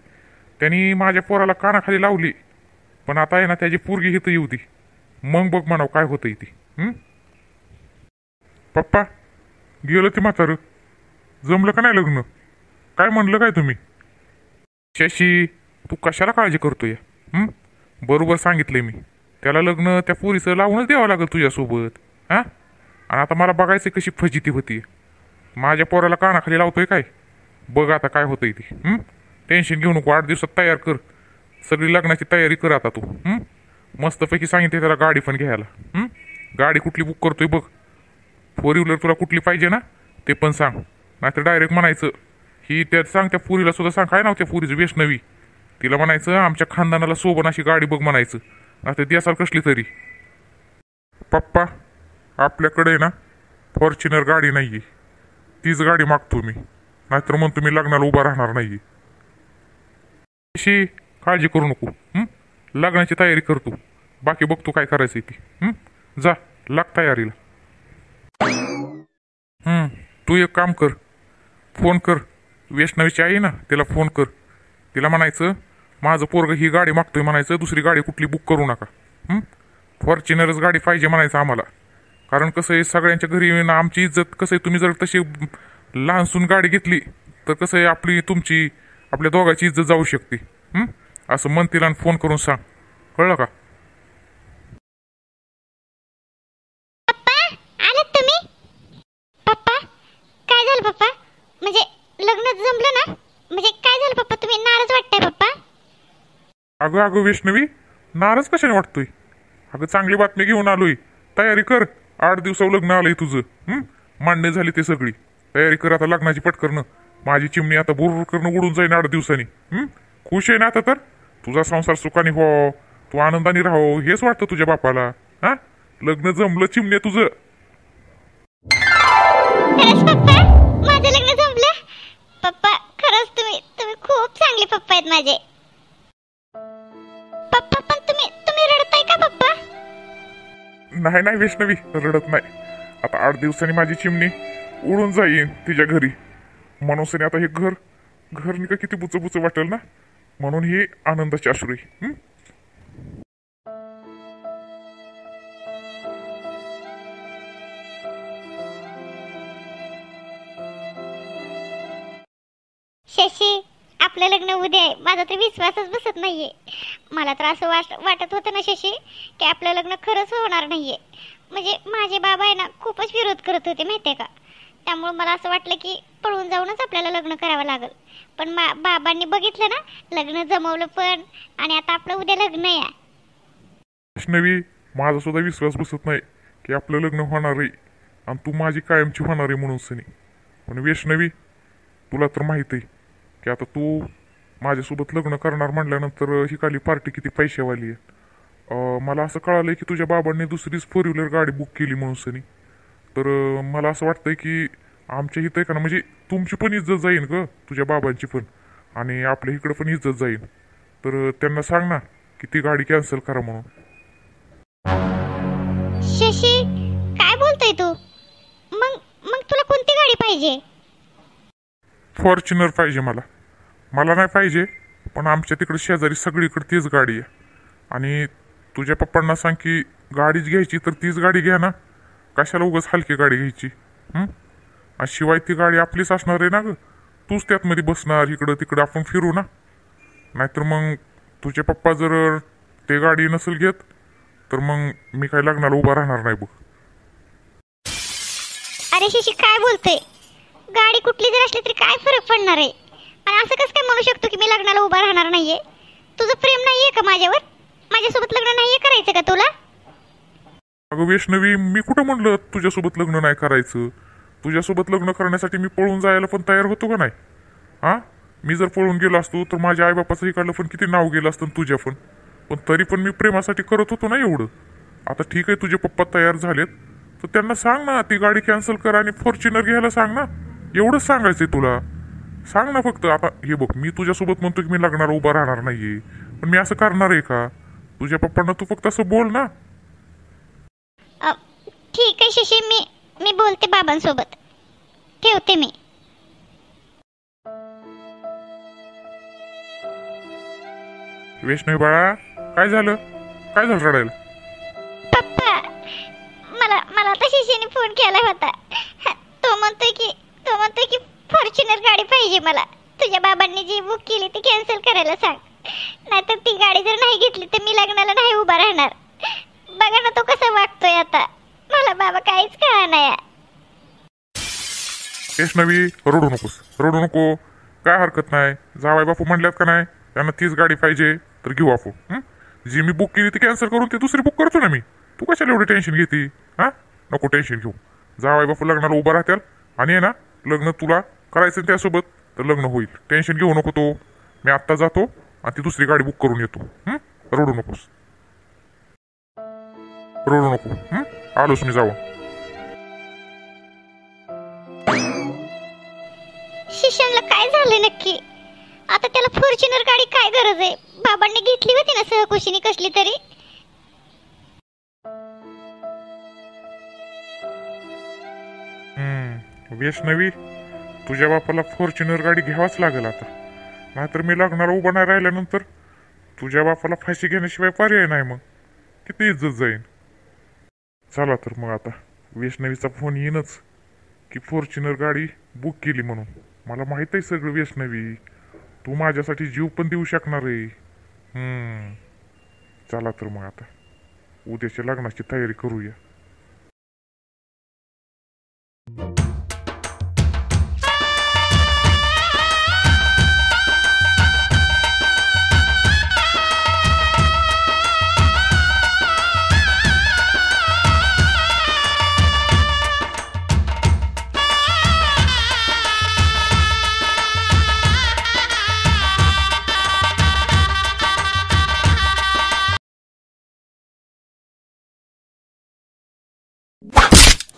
त्यांनी माझ्या पोराला कानाखाली लावली, पण आता आहे ना त्याची पोरगी हिथं येऊ दे, मग बघ म्हणाव काय होतंय ती. पप्पा गेलं ते म्हातारं, जमलं का नाही लग्न? काय म्हणलं काय तुम्ही? शशी तू कशाला काळजी करतोय? बरोबर सांगितलंय मी. त्याला लग्न त्या पोरीचं लावूनच द्यावं लागेल तुझ्यासोबत. हां आणि आता मला बघायचं कशी फजिती होती. माझ्या पोराला कानाखाली लावतोय काय, बघ आता काय होतंय ती. टेन्शन घेऊ नको, 8 दिवसात तयार कर, सगळी लग्नाची तयारी कर आता तू. मस्तपैकी सांगितले त्याला गाडी पण घ्यायला. गाडी कुठली बुक करतोय बघ. 4 व्हीलर तुला कुठली पाहिजे ना ते पण सांग, नाहीतर डायरेक्ट म्हणायचं ही त्यात सांग, त्या पुरीला सुद्धा सांग. काय नाव त्या पुरीचं? वैष्णवी. तिला म्हणायचं आमच्या खानदानाला सोबत अशी गाडी बघ म्हणायचं, नाहीतर द्यासाल कसली तरी. पप्पा आपल्याकडे ना फॉर्च्युनर गाडी नाहीये, तीच गाडी मागतो मी, नाहीतर मग तुम्ही लग्नाला उभा राहणार नाहीये. अशी काळजी करू नको. लग्नाची तयारी करतो, बाकी बघतो काय करायचं ती. जा लाग तयारीला. तू एक काम कर, फोन कर वैष्णवीची आई ना, तिला फोन कर. तिला म्हणायचं माझं पोरग ही गाडी मागतोय म्हणायचं, दुसरी गाडी कुठली बुक करू नका. फॉर्च्युनरच गाडी पाहिजे म्हणायचं आम्हाला. कारण कसं आहे सगळ्यांच्या घरी ना आमची इज्जत कसं आहे, तुम्ही जर तशी लहानसून गाडी घेतली तर कसं आहे आपली तुमची आपल्या दोघांची इज्जत जाऊ शकते. असं मन तिला फोन करून सांग, कळलं का? पप्पा आलात तुम्ही? पप्पा काय झालं पप्पा? म्हणजे लग्न जमलं ना? म्हणजे काय झालं पप्पा, तुम्ही नाराज वाटताय पप्पा? अगं वैष्णवी नाराज कशाने वाटतोय? अगं चांगली बातमी घेऊन आलोय, तयारी कर. 8 दिवसावर लग्न आलंय तुझं. मान्य झाली ते सगळी तयारी कर आता लग्नाची पटकरणं. माझी चिमणी आता बुर करणं उडून जाईन 8 दिवसांनी. खुश आहे ना आता? तर तुझा संसार सुखाने हो, तू आनंदाने राहो हेच वाटतं तुझ्या बापाला. लग्न जमलं चिमणे तुझं. खरंच पप्पा माझं लग्न जमलं? पप्पा खरंच तुम्ही खूप चांगले पप्पा आहेत माझे. पप्पा पण तुम्ही रडताय का पप्पा? नाही वैष्णवी रडत नाही. आता 8 दिवसांनी माझी चिमणी उडून जाईन तिच्या घरी. मनोसने आता हे घर नाही का किती बुच वाटेल ना, म्हणून ही आनंदाची अश्रू आहे. शशी, आपलं लग्न उद्या आहे. माझा तर विश्वासच बसत नाहीये. मला तर असं वाटत होतं ना शशी, की आपलं लग्न खरंच होणार नाहीये. म्हणजे माझे बाबा आहे ना खूपच विरोध करत होते माहितीये का. त्यामुळे मला असं वाटलं की पळून जाऊनच आपल्याला लग्न करावं लागेल. पण बाबांनी बघितलं ना, लग्न जमवलं पण, आणि आता आपलं उद्या लग्न आहे. वैष्णवी, माझा सुद्धा विश्वास बसत नाही की आपलं लग्न होणार आहे आणि तू माझी कायमची होणार आहे म्हणून सनी. पण वैष्णवी, तुला तर माहित आहे की आता तू माझ्यासोबत लग्न करणार म्हटल्यानंतर ही खाली पार्टी किती पैशावाली आहे. मला असं कळालंय की तुझ्या बाबांनी दुसरीच 4 व्हीलर गाडी बुक केली म्हणून सनी. तर मला असं वाटतंय की आमच्या इथं का ना, म्हणजे तुमची पण इज्जत जाईल ग, तुझ्या बाबांची पण, आणि आपल्या इकडं पण इज्जत जाईल. तर त्यांना सांग ना की ती गाडी कॅन्सल करा म्हणून. शशी, काय बोलतोय तू? मग मग तुला कोणती गाडी पाहिजे? फॉर्च्युनर पाहिजे मला नाही पाहिजे, पण आमच्या तिकडे शेजारी सगळीकडे तीच गाडी आहे. आणि तुझ्या पप्पांना सांग की गाडीच घ्यायची तर तीच गाडी घ्या ना, कशाला उगाच हलकी गाडी घ्यायची. आणि शिवाय ती गाडी आपलीच असणार आहे ना ग, तूच त्यातमध्ये बसणार, इकडं तिकडं आपण फिरू ना. नाहीतर मग तुझे पप्पा जर ते गाडी नसेल घेत तर मग मी काही लग्नाला उभा राहणार नाही बघ. अरे शशी, काय बोलतोय? गाडी कुठली जर असली तरी काय फरक पडणार आहे? आणि असं कसं काय म्हणू शकतो की मी लग्नाला उभा राहणार नाहीये? तुझं प्रेम नाहीये का माझ्यावर? माझ्यासोबत लग्न नाहीये करायचं का तुला? अगं वैष्णवी, मी कुठं म्हणलं तुझ्यासोबत लग्न नाही करायचं. तुझ्यासोबत लग्न करण्यासाठी मी पळून जायला पण तयार होतो का नाही. मी जर पळून गेलो असतो तर माझ्या आईबापाचं इकडलं पण किती नाव गेलं असतं तुझ्या पण तरी पण मी प्रेमासाठी करत होतो ना एवढं. आता ठीक आहे, तुझे पप्पा तयार झालेत तर त्यांना सांग ना ती गाडी कॅन्सल कर आणि फॉर्च्युनर घ्यायला सांग ना. एवढंच सांगायचंय तुला. सांग ना फक्त. आता हे बघ, मी तुझ्यासोबत म्हणतो की मी लग्नाला उभा राहणार नाहीये, पण मी असं करणार आहे का? तुझ्या पप्पांना तू फक्त असं बोल ना. ठीक आहे शशी, मी बोलते बाबांसोबत. ठेवते मी. वैष्णवी बाळा, काय झालं रडायला? पप्पा, मला आता शशीने फोन केला होता. तो म्हणतोय की फॉर्च्युनर गाडी पाहिजे मला. तुझ्या बाबांनी जी बुक केली ती कॅन्सल करायला सांग, नाहीतर ती गाडी जर नाही घेतली तर मी लग्नाला नाही उभा राहणार. बघा ना तो कसा वागतोय आता. मला बाबा काहीच कळा नाही. वैष्णवी, रडू नको. काय हरकत नाही. जावाय बापू म्हणल्यात का नाही, त्यांना तीच गाडी पाहिजे तर घेऊ आपण. जी मी बुक केली ती कॅन्सल करून ती दुसरी बुक करतो ना मी. तू कशाला एवढी टेन्शन घेते? नको टेन्शन घेऊ. जावाय बापू लग्नाला उभा राहतील आणि आहे ना, लग्न तुला करायचं त्यासोबत तर लग्न होईल. टेन्शन घेऊ नको तो. मी आत्ता जातो आणि ती दुसरी गाडी बुक करून येतो. रडू नको. आलोच मी. जावं. शिष्याला काय झालं नक्की? आता त्याला फॉर्च्युनर गाडी काय गरज आहे? बाबांनी घेतली होती ना सहकुशीने कसली तरी. वैष्णवी, तुझ्या बापाला फॉर्च्युनर गाडी घ्यावाच लागेल आता, नाहीतर मी लग्नाला उभा नाही राहिल्यानंतर तुझ्या बापाला फाशी घेण्याशिवाय पर्याय नाही. मग किती इज्जत जाईल. चला तर मग आता वैष्णवीचा फोन येईनच की फॉर्च्युनर गाडी बुक केली म्हणून. मला माहित आहे सगळं वैष्णवी, तू माझ्यासाठी जीव पण देऊ शकणार आहे. चला तर मग आता उद्याच्या लग्नाची तयारी करूया.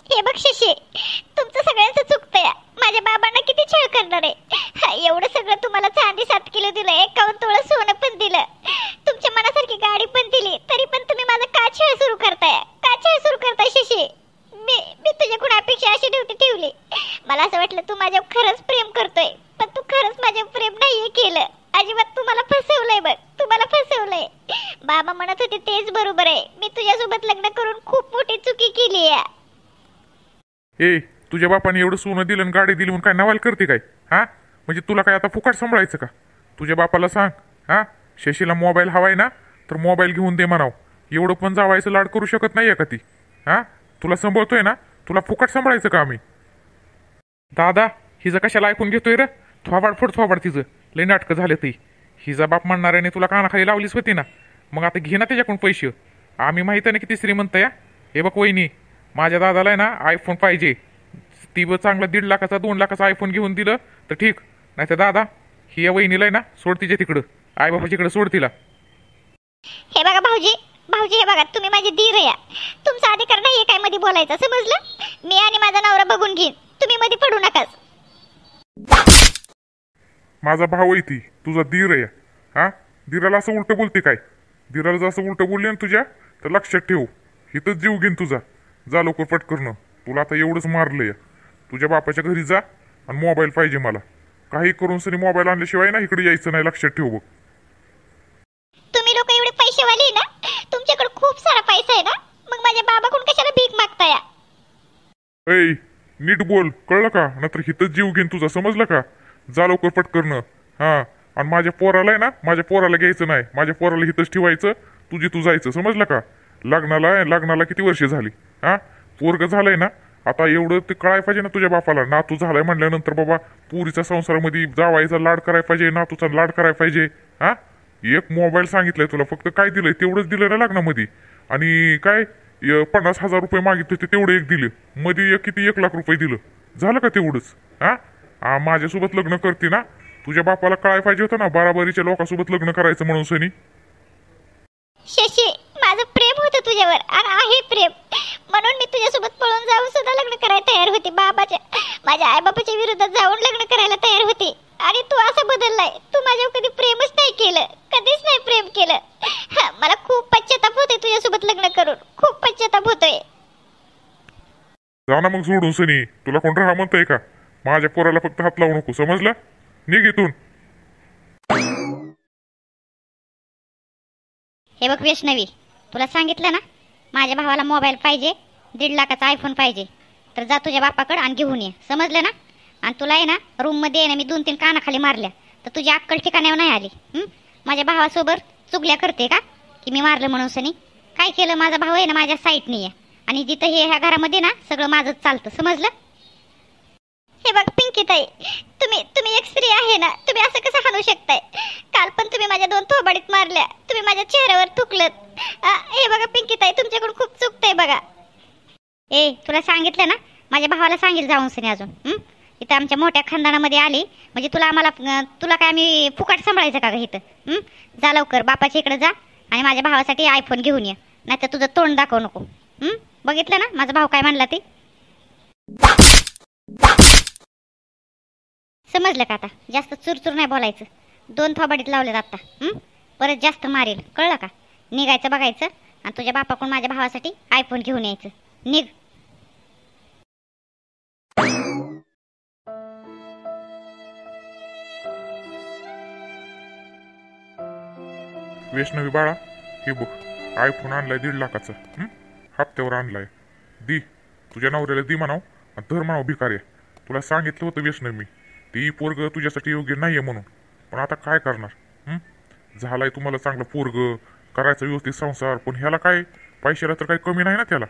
हे बघ शशी, तुमचं सगळ्यांचं चुकतंय. माझ्या बाबांना किती छळ करणार आहे. एवढं सगळं तुम्हाला चांदी 7 किलो दिलं, 51 तोळा सोनं पण दिलं, तुमच्या मनासारखी गाडी पण दिली, तरी पण तुम्ही माझा का छळ सुरू करताय शशी? मी तुझ्याकडून अपेक्षा अशी ठेवली. बाबा म्हणत होते तेच बरोबर आहे. मी तुझ्यासोबत लग्न करून खूप मोठी चुकी केली आहे. ए तुझ्या बापाने एवढं सोनं दिलं आणि गाडी दिली म्हणून काय नवाल करते काय? हा म्हणजे तुला काय आता फुकट सांभाळायचं का? तुझ्या बापाला सांग, हा शशीला मोबाईल हवाय ना तर मोबाईल घेऊन दे म्हणाव. एवढं पण जावायचं लाड करू शकत नाहीये का ती? हा तुला सांभाळतोय ना, तुला फुकट सांभाळायचं का आम्ही? दादा हिचं कशाला ऐकून घेतोय रे? थोबाड तिचं लय नाटकं झाले ती. हिचा बाप म्हणणाऱ्याने तुला कानाखाली लावलीच होती ना, मग आता घे ना त्याच्याकडून पैसे. आम्ही माहित आहे ना किती श्रीमंत या. हे बघ वहिनी, माझ्या दादाला आहे ना आयफोन पाहिजे. ती ब चांगला 1.5 लाखाचा 2 लाखाचा आयफोन घेऊन दिलं तर ठीक, नाही तर दादा ही या वहिनीला आहे ना सोड तिच्या तिकडं, आई बापाच्याकडे सोड तिला. हे बघा भाऊजी, भाऊजी हे बघा, तुम्ही माझे धीर या. तुमचा अधिकार नाहीये काय मध्ये बोलायचं, समजलं? मी आणि माझा नवरा बघून घेईन, तुम्ही मध्ये पडू नकाच. माझा भाऊ आहे ती, तुझा धीर आहे. हा धीराला असं उलट बोलते काय? धीराला जर असं उलट बोलले ना तुझ्या तर लक्षात ठेव, इथंच जीव घेईन तुझा. जा लवकर पटकरणं, तुला आता एवढंच मारलंय. तुझ्या बापाच्या घरी जा आणि मोबाईल पाहिजे मला. काही करून सरी मोबाईल आणल्याशिवाय ना इकडे यायचं नाही, लक्षात ठेव बघ. तुम्ही लोक एवढे पैसेवाले ना, तुमच्याकडे खूप सारा पैसा आहे ना, मग माझ्या बाबाकडून कशाला भीक मागताय? ऐ नीट बोल, कळलं का? नंतर हिथंच जीव घेईन तुझा, समजलं का? जा लवकर पटकरणं. हा आणि माझ्या पोराला आहे ना, माझ्या पोराला घ्यायचं नाही, माझ्या पोराला हिथंच ठेवायचं, तुझी तू जायचं, समजलं का? लग्नाला किती वर्ष झाली? हा पोरग झालंय ना, आता एवढं ते कळायला पाहिजे ना तुझ्या बापाला. नातू झालाय म्हणल्यानंतर बाबा पुरीच्या संसारामध्ये जावायचा लाड करायला पाहिजे, नातूचा लाड करायला पाहिजे. हा एक मोबाईल सांगितलाय तुला, फक्त काय दिलंय तेवढंच दिलं ना लग्नामध्ये. आणि काय 50,000 रुपये मागितले ते तेवढे एक दिले, मध्ये किती 1 लाख रुपये दिलं, झालं का तेवढंच? हा माझ्यासोबत लग्न करते ना, तुझ्या बापाला कळायला पाहिजे होतं ना बराबरीच्या लोकांसोबत लग्न करायचं म्हणून. सनी शशी, माझं प्रेम होतं तुझ्यावर आणि आहे प्रेम, म्हणून मी तुझ्यासोबत पळून जाऊन सुद्धा लग्न करायला तयार होते. माझ्या आईबापाच्या विरोधात जाऊन लग्न करायला तयार होते, आणि तू असं बदललाय. तू माझ्यावर कधी प्रेमच नाही केलं, कधीच नाही प्रेम केलं. मला खूप पश्चाताप होतोय तुझ्यासोबत लग्न करून, खूप पश्चाताप होतोय. जा ना मग सोडून सनी, तुला कोण राहा म्हणतंय का? माझ्या पोराला फक्त हात लावू नको, समजलं? निघ इथून. हे बघ वैष्णवी, तुला सांगितलं ना माझ्या भावाला मोबाईल पाहिजे, 1.5 लाखाचा आयफोन पाहिजे, तर जा तुझ्या बापाकडे आणि घेऊन ये, समजलं ना? आणि तुला आहे ना रूममध्ये आहे ना मी 2-3 कानाखाली मारल्या तर तुझी अक्कल ठिकाण्यावर नाही आली. माझ्या भावासोबत चुगल्या करते का की मी मारलं म्हणून? सनी काय केलं? माझा भाऊ आहे ना माझ्या साईटनी आहे, आणि जिथं ह्या घरामध्ये ना सगळं माझंच चालतं, समजलं? हे बघ पिंकीताई, तुम्ही एक स्त्री आहे ना, तुम्ही असं कसं हाणू शकताय? काल पण तुम्ही माझ्या 2 थोबाडीत मारल्या, तुम्ही माझ्या चेहऱ्यावर थुकलत. हे बघा पिंकीताई, तुमच्याकडून खूप चुकतंय बघा. ए तुला सांगितलं ना, माझ्या भावाला सांगेल जाऊन सनी अजून. इथं आमच्या मोठ्या खानदानामध्ये आली म्हणजे तुला काय आम्ही फुकट सांभाळायचं का ग इथं? जा लवकर बापाच्या इकडे जा आणि माझ्या भावासाठी आयफोन घेऊन ये, नाहीतर तुझं तोंड दाखवू नको. बघितलं ना माझा भाऊ काय म्हणला ते? समजलं का? आता जास्त चुरचूर नाही बोलायचं. 2 थोबाडीत लावलेत आता, परत जास्त मारेल, कळलं का? निघायचं बघायचं आणि तुझ्या बापाकडून माझ्या भावासाठी आयफोन घेऊन यायचं. निघ. वैष्णवी बाळा, हे बघ आयफोन आणलाय 1.5 लाखाचा, हप्त्यावर आणलाय. दी तुझ्या नवऱ्याला दी म्हणाव आणि धर म्हणाव भिकाऱ्या. तुला सांगितलं होतं वैष्णवी, ती पोरग तुझ्यासाठी योग्य नाहीये म्हणून, पण आता काय करणार? झालाय तुम्हाला चांगलं पोरग, करायचा व्यवस्थित संसार, पण ह्याला काय पैशाला तर काही कमी नाही ना त्याला.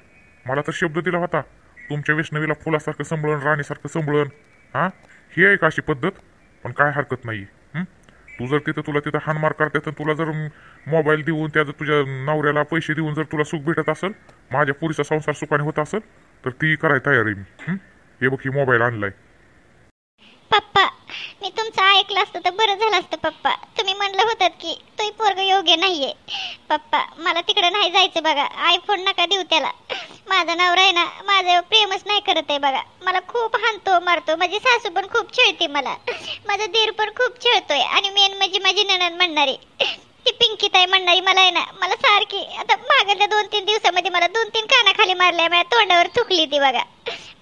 मला तर शब्द दिला होता तुमच्या वैष्णवीला फुलासारखं सांभाळून, राणीसारखं सांभाळून. ही आहे का अशी पद्धत? पण काय हरकत नाही. तू जर तुला तिथं हानमार करते तर तुला जर मोबाईल देऊन त्या तुझ्या नवऱ्याला पैसे देऊन जर तुला सुख भेटत असेल, माझ्या पुरीचा संसार सुखाने होत असेल, तर ती करायला तयार आहे मी. हे बघ ही मोबाईल आणलाय. पप्पा, मी तुमचं ऐकलं असतं तर बरं झालं असतं. पप्पा तुम्ही म्हणलं होतं की तोही पोरग योग्य नाहीये. पप्पा मला तिकडे नाही जायचं बघा, आयफोन नका देऊ त्याला. माझा नवरा आहे ना माझ्यावर प्रेमच नाही करत आहे बघा, मला खूप हाणतो मारतो. माझी सासू पण खूप छळते मला, माझा दीर पण खूप छळतोय, आणि मेन म्हणजे माझी नणंद म्हणणारी ती पिंकीताई म्हणणारी मला आहे ना, मला सारखी आता मागच्या 2-3 दिवसामध्ये मला 2-3 कानाखाली मारल्या, माझ्या तोंडावर थुकली ती बघा.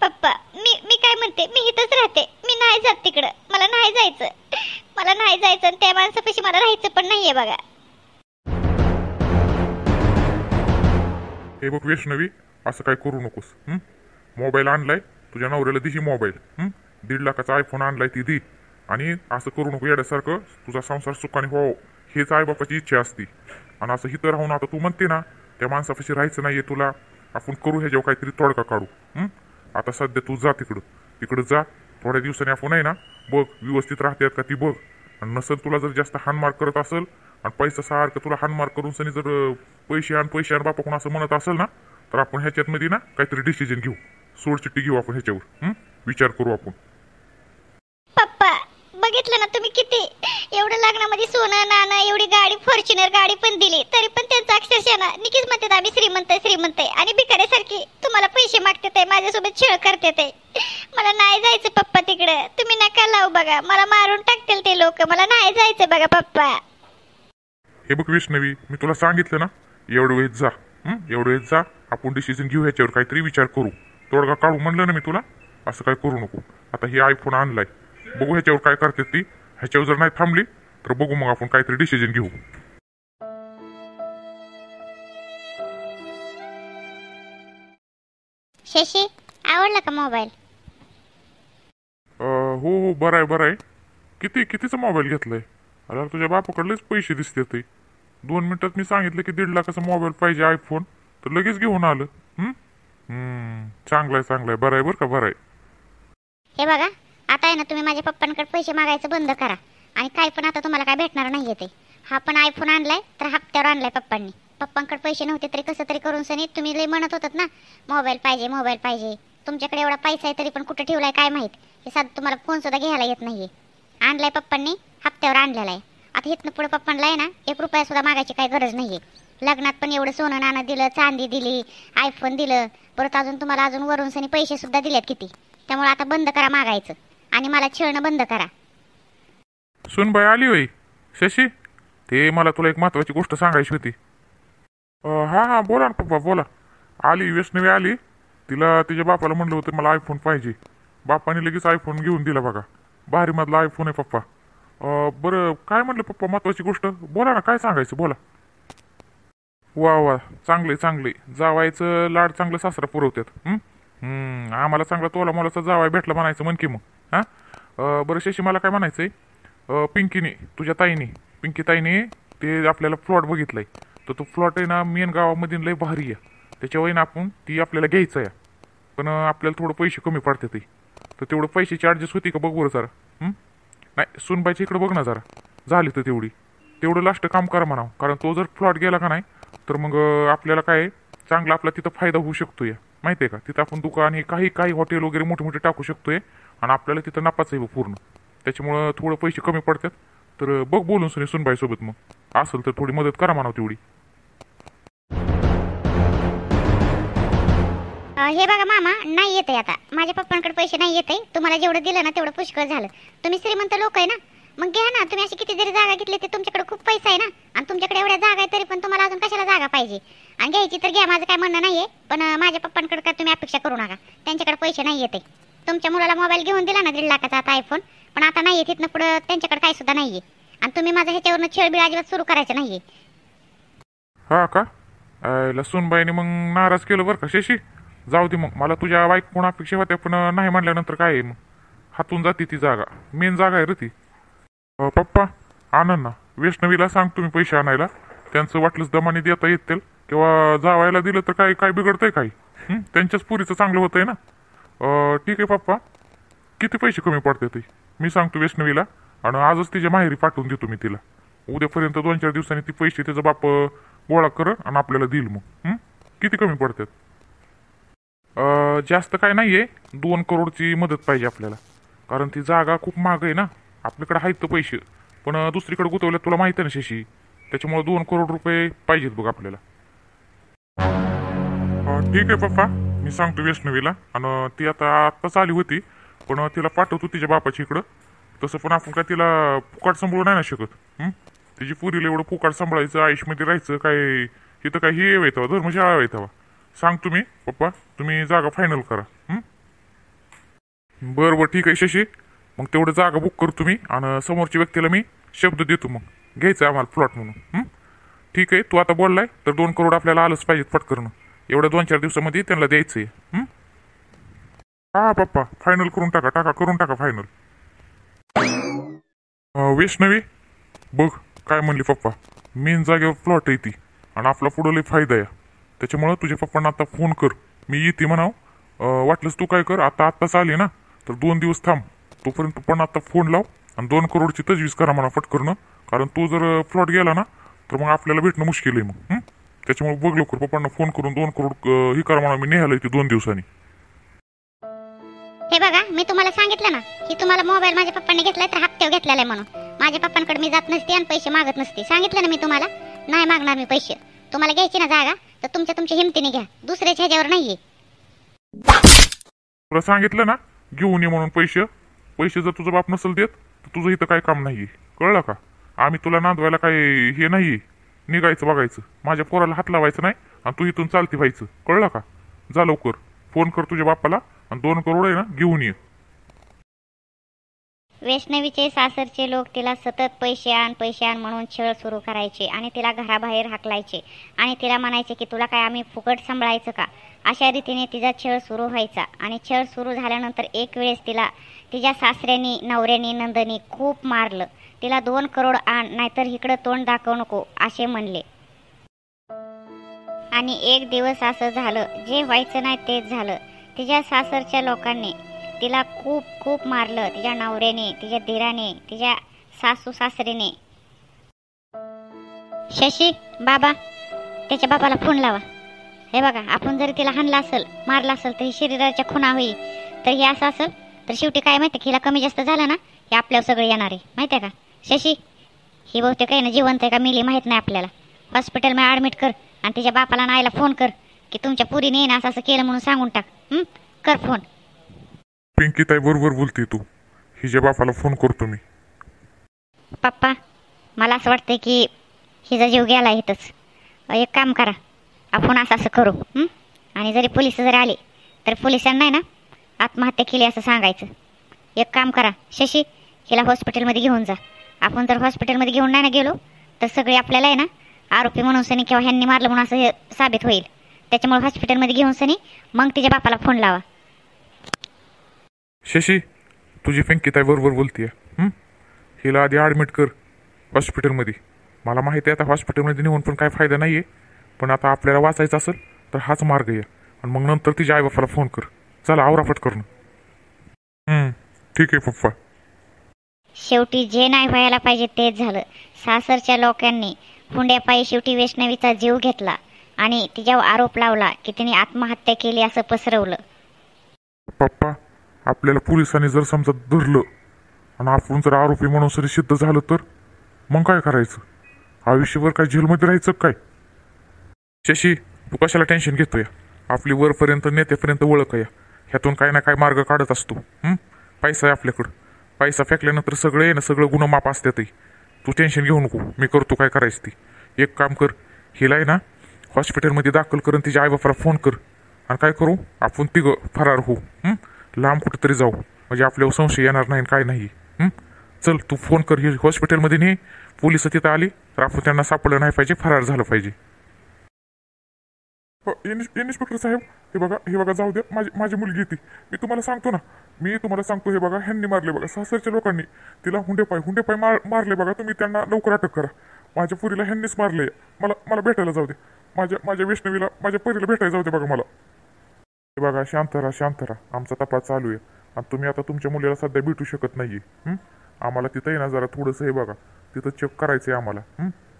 पप्पा मी काय म्हणते, मी इथंच राहते, मी नाही जात तिकडं, मला नाही जायचं आणि त्या माणसापाशी मला राहायचं पण नाहीये बघा. हे बघ वैष्णवी, असं काय करू नकोस. मोबाईल आणलाय, तुझ्या नवऱ्याला दिशी मोबाईल. 1.5 लाखाचा आयफोन आणलाय ती दी. आणि असं करू नको येड्यासारखं. तुझा संसार सुखाने हो, हेच आईबापाची इच्छा असते. आणि असं हिथं राहून आता तू म्हणते ना त्या माणसापाशी राहायचं नाहीये तुला, आपण करू ह्याच्यावर काहीतरी तोडगा काढू. आता सध्या तू जा तिकडं जा. थोड्या दिवसांनी आपण आहे ना बघ व्यवस्थित राहतात का ती बघ. आणि नसेल तुला जर जास्त हानमार करत असेल आणि पैसा सारखं तुला हानमार करून सनी जर पैसे आण बापाकडून असं म्हणत असेल ना, तर आपण ह्याच्यातमध्ये ना काहीतरी डिसिजन घेऊ. सोडचिट्टी घेऊ आपण ह्याच्यावर. विचार करू आपण. पप्पा बघितलं ना तुम्ही, किती एवढं लग्नामध्ये सोनं नाणं, एवढी गाडी, फॉर्च्युनर गाडी पण दिली, तरी पण त्यांचं अक्षरशः ना निकीच म्हणतात आम्ही श्रीमंत आहे. आणि भिकाऱ्यासारखी तुम्हाला पैसे मागतात आहे, माझ्यासोबत छळ करतात आहे. मला नाही जायचं पप्पा तिकडे. तुम्ही नका लावू बघा, मला मारून टाकतील ते लोक. मला नाही जायचं बघा पप्पा. हे बघ वैष्णवी, मी तुला सांगितलं ना एवढं वेळेत जा. एवढं वेळेत जा, आपण डिसिजन घेऊ, ह्याच्यावर काहीतरी विचार करू, तोडगा काढू म्हणलं ना मी तुला. असं काय करू नको. आता हे आयफोन आणलाय, बघू ह्याच्यावर काय करते ती. ह्याच्यावर जर नाही थांबली तर बघू मग आपण काहीतरी डिसिजन घेऊ. शशी, आवडला का मोबाईल? हो बरं आहे. कितीचा मोबाईल घेतलाय? अरे तुझ्या बापाकडलेच पैसे दिसते ते. 2 मिनिटात मी सांगितलं की 1.5 लाखाचा मोबाईल पाहिजे आयफोन, तर लगेच घेऊन आलं. चांगलाय बरं आहे. हे बघा, आता आहे ना तुम्ही माझ्या पप्पांकडे पैसे मागायचं बंद करा. आणि काय पण आता तुम्हाला काय भेटणार नाहीये ते. हा पण आयफोन आणलाय तर हप्त्यावर आणलाय पप्पांनी. पप्पांकडे पैसे नव्हते तरी कसं तरी करून सनी तुम्ही लई म्हणत होतात ना मोबाईल पाहिजे. तुमच्याकडे एवढा पैसा आहे तरी पण कुठे ठेवलाय काय माहित. हे साधं तुम्हाला फोन सुद्धा घ्यायला येत नाहीये. आणलाय पप्पांनी, हप्त्यावर आणलेला आहे. आता इथनं पुढे पप्पांना आहे ना 1 रुपया सुद्धा मागायची काही गरज नाहीये. लग्नात पण एवढं सोनं नाणं दिलं, चांदी दिली, आयफोन दिलं, परत अजून तुम्हाला अजून वरून सनी पैसे सुद्धा दिलेत किती. त्यामुळे आता बंद करा मागायचं आणि मला छळणं बंद करा. सुनबाई आली होई शशी, ते मला तुला एक महत्वाची गोष्ट सांगायची होती. हा बोला ना पप्पा बोला. आली वैष्णवी आली. तिला तिच्या बापाला म्हणलं होतं मला आयफोन पाहिजे. बापाने लगेच आयफोन घेऊन दिला बघा. भारी मधला आयफोन आहे पप्पा. बरं काय म्हणलं पप्पा, महत्वाची गोष्ट बोला ना, काय सांगायचं बोला. वा चांगले जावायचं लाड चांगलं सासरा पुरवतात. आम्हाला चांगला तोला मोलाचा जावाय भेटला म्हणायचं म्हण की मग. बरं शशी, मला काय म्हणायचंय, तुझ्या पिंकी ताईने ते आपल्याला प्लॉट बघितलाय. तर तो प्लॉट आहे ना मेन गावामध्ये लय भारी आहे. त्याच्यावर ना आपण ती आपल्याला घ्यायचं आहे. पण आपल्याला थोडं पैसे कमी पडते ते. तर तेवढं पैशाची ॲडजस्ट होती का बघ बरं जरा. नाही सुनबाईच्या इकडे बघ ना जरा. झाली तर तेवढं लास्ट काम करा म्हणावं. कारण तो जर प्लॉट गेला का नाही तर मग आपल्याला काय चांगला आपला तिथं फायदा होऊ शकतोय. माहिती आहे का, तिथं आपण दुकान हे काही हॉटेल वगैरे मोठे टाकू शकतोय. आणि आपल्याला तिथं नफाच आहे पूर्ण. त्याच्यामुळं थोडं पैसे कमी पडतात. तर बघ बोलून सुनबाईसोबत मग असेल तर थोडी मदत करा म्हणावं तेवढी. हे बघा मामा, नाही येते आता माझ्या पप्पांकडे पैसे नाही येते. तुम्हाला जेवढं दिलं ना तेवढं पुष्कळ झालं. तुम्ही श्रीमंत लोक आहे ना, मग घ्या ना तुम्ही. अशी किती जरी जागा घेतली ते तुमच्याकडे खूप पैसा आहे ना. आणि तुमच्याकडे एवढ्या जागा आहे तरी पण तुम्हाला अजून कशाला जागा पाहिजे. आणि घ्यायची तर घ्या, माझं काय म्हणणं नाहीये. पण माझ्या पप्पांकडे काय तुम्ही अपेक्षा करू नका. त्यांच्याकडे पैसे नाही येते. तुमच्या मुलाला मोबाईल घेऊन दिला ना 1.5 लाखाचा आता आयफोन, पण आता नाहीये. तिथनं पुढं त्यांच्याकडे काय सुद्धा नाहीये. आणि तुम्ही माझं ह्याच्यावरनं छेळबीळ अजिबात सुरू करायचं नाहीये. हा का, सुनबाईने मग नाराज केलं बरं का शशी. जाऊ दे मग, मला तुझ्या बाईक कोण अपेक्षा होत्या पण नाही म्हणल्यानंतर काय आहे मग. हातून जाते ती जागा, मेन जागा आहे रे ती. पप्पा आनंद ना, वैष्णवीला सांग तुम्ही पैसे आणायला. त्यांचं वाटलंच दमाने देता येतील किंवा जावायला दिलं तर काय बिघडतंय काही. त्यांच्याच पुरीचं चांगलं होतंय ना. ठीक आहे पप्पा, किती पैसे कमी पडते ते मी सांगतो वैष्णवीला. आणि आजच तिच्या माहेरी पाठवून देतो मी तिला. उद्यापर्यंत 2-4 दिवसांनी ती पैसे त्याचा बाप गोळा कर आणि आपल्याला देईल मग. किती कमी पडतात? जास्त काय नाहीये, 2 करोडची मदत पाहिजे आपल्याला. कारण ती जागा खूप महाग आहे ना. आपल्याकडे आहेत तर पैसे, पण दुसरीकडे गुतवल्यात तुला माहिती आहे ना शशी. त्याच्यामुळे 2 करोड रुपये पाहिजेत बघ आपल्याला. ठीक आहे पप्पा, मी सांगतो वैष्णवीला. आणि ती आत्ताच आली होती, पण तिला पाठवतो तिच्या बापाच्या इकडं. तसं पण आपण काय तिला फुकाट सांभाळू नाही ना शकत. तिची पुरीला एवढं फुकाट सांभाळायचं, आयुष्यमध्ये राहायचं काय, तिथं काय हे येतं धर्मशाळा येतं. सांग तुम्ही पप्पा, तुम्ही जागा फायनल करा. बरं ठीक आहे शशी, मग तेवढं जागा बुक करतो मी. आणि समोरच्या व्यक्तीला मी शब्द देतो मग घ्यायचं आम्हाला प्लॉट म्हणून. ठीक आहे, तू आता बोललाय तर 2 करोड आपल्याला आलंच पाहिजेत पटकरून. एवढ्या 2-4 दिवसामध्ये त्यांना द्यायचंय. हा पप्पा, फायनल करून टाका करून टाका फायनल. वैष्णवी बघ काय म्हणली पप्पा, मेन जागेवर प्लॉट आहे ती आणि आपला पुढं लय फायदा आहे. त्याच्यामुळं तुझ्या पप्पांना आता फोन कर, मी येते म्हणाव. वाटलंच तू काय कर, आत्ताच आली ना तर 2 दिवस थांब, तोपर्यंत पण आता फोन लाव आणि 2 करोडची तजवीज करा म्हणा फटकरणं. कारण तू जर प्लॉट गेला ना तर मग आपल्याला भेटणं मुश्किल आहे मग. त्याच्यामुळे बघ लवकर पप्पांना फोन करून 2 करोड ही करा म्हणा, मी नेहायला येते 2 दिवसांनी. हे बघा, मी तुम्हाला सांगितलं ना की तुम्हाला मोबाईल माझ्या पप्पांनी घेतलाय तर हप्त्यावर घेतलेला आहे म्हणून. माझ्या पप्पांकडे मी जात नसते आणि पैसे मागत नसते. सांगितलं ना मी तुम्हाला, नाही मागणार मी पैसे. तुम्हाला घ्यायची ना जागा तर तुमच्या हिमतीने घ्या, दुसऱ्याच्या ह्याच्यावर नाहीये. तुला सांगितलं ना घेऊन ये म्हणून. पैसे जर तुझा बाप नसेल देत तर तुझं इथं काय काम नाहीये, कळलं का? आम्ही तुला नांदवायला काय हे नाहीये, निघायचं बघायचं, माझ्या पोराला हात लावायचं नाही आणि तू इथून चालती व्हायचं, कळलं का? जा लवकर फोन कर तुझ्या बापाला आणि 2 करोड आहे ना घेऊन ये. वैष्णवीचे सासरचे लोक तिला सतत पैसे आण म्हणून छळ सुरू करायचे आणि तिला घराबाहेर हाकलायचे आणि तिला म्हणायचे की तुला काय आम्ही फुकट सांभाळायचं का. अशा रीतीने तिचा छळ सुरू व्हायचा आणि छळ सुरू झाल्यानंतर एक वेळेस तिला तिच्या सासऱ्यानी, नवऱ्यानी, नंदनी खूप मारलं. तिला 2 करोड आण नाहीतर इकडं तोंड दाखवू नको असे म्हणले. आणि एक दिवस असं झालं, जे व्हायचं नाही तेच झालं. तिच्या सासरच्या लोकांनी तिला खूप खूप मारलं, तिच्या नवऱ्याने, तिच्या धीराने, तिच्या सासू सासरेने. शशी बाबा, त्याच्या बाबाला फोन लावा. हे बघा, आपण जरी तिला हाणला असेल, मारला असेल तर ही शरीराच्या खुणा होईल. तर हे असं असेल तर शेवटी काय माहिती, हिला कमी जास्त झालं ना हे आपल्यावर सगळे येणार आहे, माहिती आहे का? शशी, ही बहुतेक काही ना जिवंत आहे का मेली माहीत नाही आपल्याला. हॉस्पिटलमध्ये ॲडमिट कर आणि तिच्या बापाला नायला फोन कर की तुमच्या पुरीने येणं असं केलं म्हणून सांगून टाक. कर फोन. पिंकी ताई बरोबर बोलते तू, हिच्या बापाला फोन करतो मी. पप्पा, मला असं वाटतंय की हिचा जीव गेला इथंच. एक काम करा, आपण असं करू. आणि जरी पोलिस जरी आले तर पोलिसांना नाही ना आत्महत्या केली असं सांगायचं. एक काम करा शशी, हिला हॉस्पिटलमध्ये घेऊन जा. आपण जर हॉस्पिटलमध्ये घेऊन नाही ना गेलो तर सगळे आपल्याला आहे ना आरोपी म्हणून सनी किंवा ह्यांनी मारलं म्हणून असं हे साबित होईल. त्याच्यामुळे हॉस्पिटलमध्ये घेऊन सनी मग तिच्या बापाला फोन लावा. शशी, तुझी पिंकी ताई बरोबर बोलतीये. हिला आधी ॲडमिट कर हॉस्पिटलमध्ये. मला माहिती आहे आता हॉस्पिटलमध्ये नेऊन पण काय फायदा नाहीये, पण आता आपल्याला वाचायचं असेल तर हाच मार्ग आहे. आणि मग नंतर तिच्या आईबापाला फोन कर. चला आवराफट करणं. ठीक आहे पप्पा. शेवटी जे नाही व्हायला पाहिजे तेच झालं. सासरच्या लोकांनी हुंड्यापायी शेवटी वैष्णवीचा जीव घेतला आणि तिच्यावर आरोप लावला की तिने आत्महत्या केली असं पसरवलं. पप्पा, आपल्याला पोलिसांनी जर समजा धरलं आणि आपण जर आरोपी म्हणून सरी सिद्ध झालं तर मग काय करायचं? आयुष्यभर काय जेलमध्ये राहायचं काय? शशी, तू कशाला टेन्शन घेतोय? आपली वरपर्यंत नेत्यापर्यंत ओळख आहे, ह्यातून काय ना काय मार्ग काढत असतो. पैसा आहे आपल्याकडं, पैसा फेकल्यानंतर सगळे ना सगळं गुन्हा माप असतातही. तू टेन्शन घेऊ नको, मी करतो काय करायचं ती. एक काम कर, हिला आहे ना हॉस्पिटलमध्ये दाखल करून तिच्या आईबापाला फोन कर आणि काय करू आपण तिघं फरार होऊ. लांब कुठेतरी जाऊ, म्हणजे आपल्यावर संशय येणार नाही काय नाही. चल तू फोन कर, हे हॉस्पिटलमध्ये नाही, पोलिस तिथं आली तर आपण त्यांना सापडलं नाही पाहिजे, फरार झालं पाहिजे. इन्स्पेक्टर साहेब, हे बघा जाऊ द्या, माझी मुलगी ती. मी तुम्हाला सांगतो हे बघा, ह्यांनी मारले बघा, सासरच्या लोकांनी तिला हुंडेपाय मारले बघा. तुम्ही त्यांना लवकर अटक करा. माझ्या पुरीला ह्यांनीच मारले. मला भेटायला जाऊ दे, माझ्या वैष्णवीला, माझ्या परीला भेटायला जाऊ दे बघा मला. हे बघा, शांत राहा, आमचा तपास चालू आहे आणि तुम्ही आता तुमच्या मुलीला सध्या भेटू शकत नाहीये. आम्हाला तिथं आहे ना जरा थोडंसं हे बघा, तिथं चेक करायचंय आम्हाला.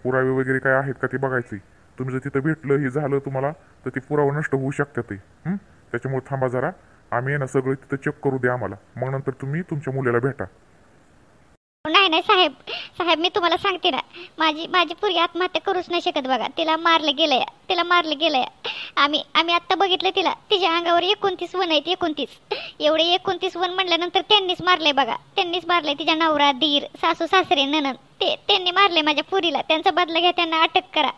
पुरावे वगैरे काय आहेत का ते बघायचंय. तुम्ही जर तिथं भेटलं हे झालं तुम्हाला तर ते पुरावा नष्ट होऊ शकतात. त्याच्यामुळे थांबा जरा, आम्ही ना सगळं तिथं चेक करू द्या आम्हाला, मग नंतर तुम्ही तुमच्या मुलीला भेटा. नाही साहेब, मी तुम्हाला सांगते ना, माझी पुरी आत्महत्या करूच नाही शकत बघा. तिला मारलं गेलंय. आम्ही आत्ता बघितलं तिला, तिच्या अंगावर 29 वन आहेत. 29 एवढे 29 वन म्हणल्यानंतर त्यांनीच मारलंय बघा. त्यांनीच मारलंय तिच्या नवरा, दीर, सासू सासरे, ननंद, त्यांनी मारले माझ्या पुरीला. त्यांचा बदला घ्या, त्यांना अटक करा.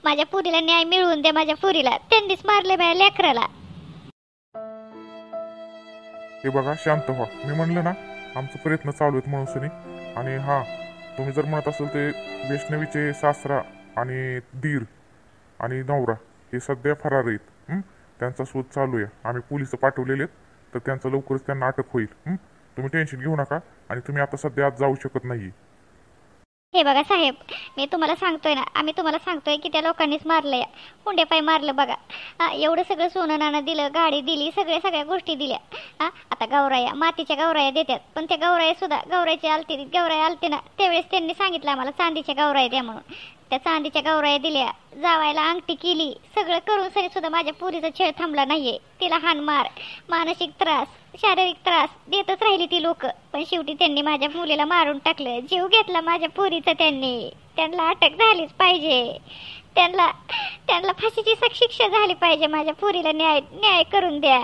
माझ्या पुरीला न्याय मिळवून द्या. माझ्या पुरीला त्यांनीच मारले माझ्या लेकराला. हे बघा, शांत व्हा. मी म्हणलं ना आमचा प्रयत्न चालू आहेत म्हणून सनी. आणि हां, तुम्ही जर म्हणत असेल ते वैष्णवीचे सासरा आणि दीर आणि नवरा हे सध्या फरार आहेत. त्यांचा शोध चालू आहे. आम्ही पोलिस पाठवलेले आहेत, तर त्यांचं लवकरच त्यांना अटक होईल. तुम्ही टेन्शन घेऊ नका आणि तुम्ही आता सध्या आज जाऊ शकत नाही. हे बघा साहेब, मी तुम्हाला सांगतोय ना, आम्ही तुम्हाला सांगतोय की त्या लोकांनीच मारलंय, हुंडेपायी मारलं बघा. एवढं सगळं सोनं नाणं दिलं, गाडी दिली, सगळ्या गोष्टी दिल्या. आता गौराया, मातीच्या गौराया देतात, पण त्या गौराया सुद्धा गौराया आलते ना, त्यावेळेस त्यांनी सांगितलं आम्हाला चांदीच्या गौराया द्या म्हणून. त्या चांदीच्या गौराया दिल्या, जावायला अंगठी केली, सगळं करून सरी सुद्धा माझ्या पुरीचा छळ थांबला नाहीये. तिला हाणमार, मानसिक त्रास, शारीरिक त्रास देतच राहिली ती लोक, पण शेवटी त्यांनी माझ्या मुलीला मारून टाकलं, जीव घेतला माझ्या पुरीचा. त्यांना अटक झालीच पाहिजे. त्यांना फाशीची शिक्षा झाली पाहिजे. माझ्या पुरीला न्याय करून द्या.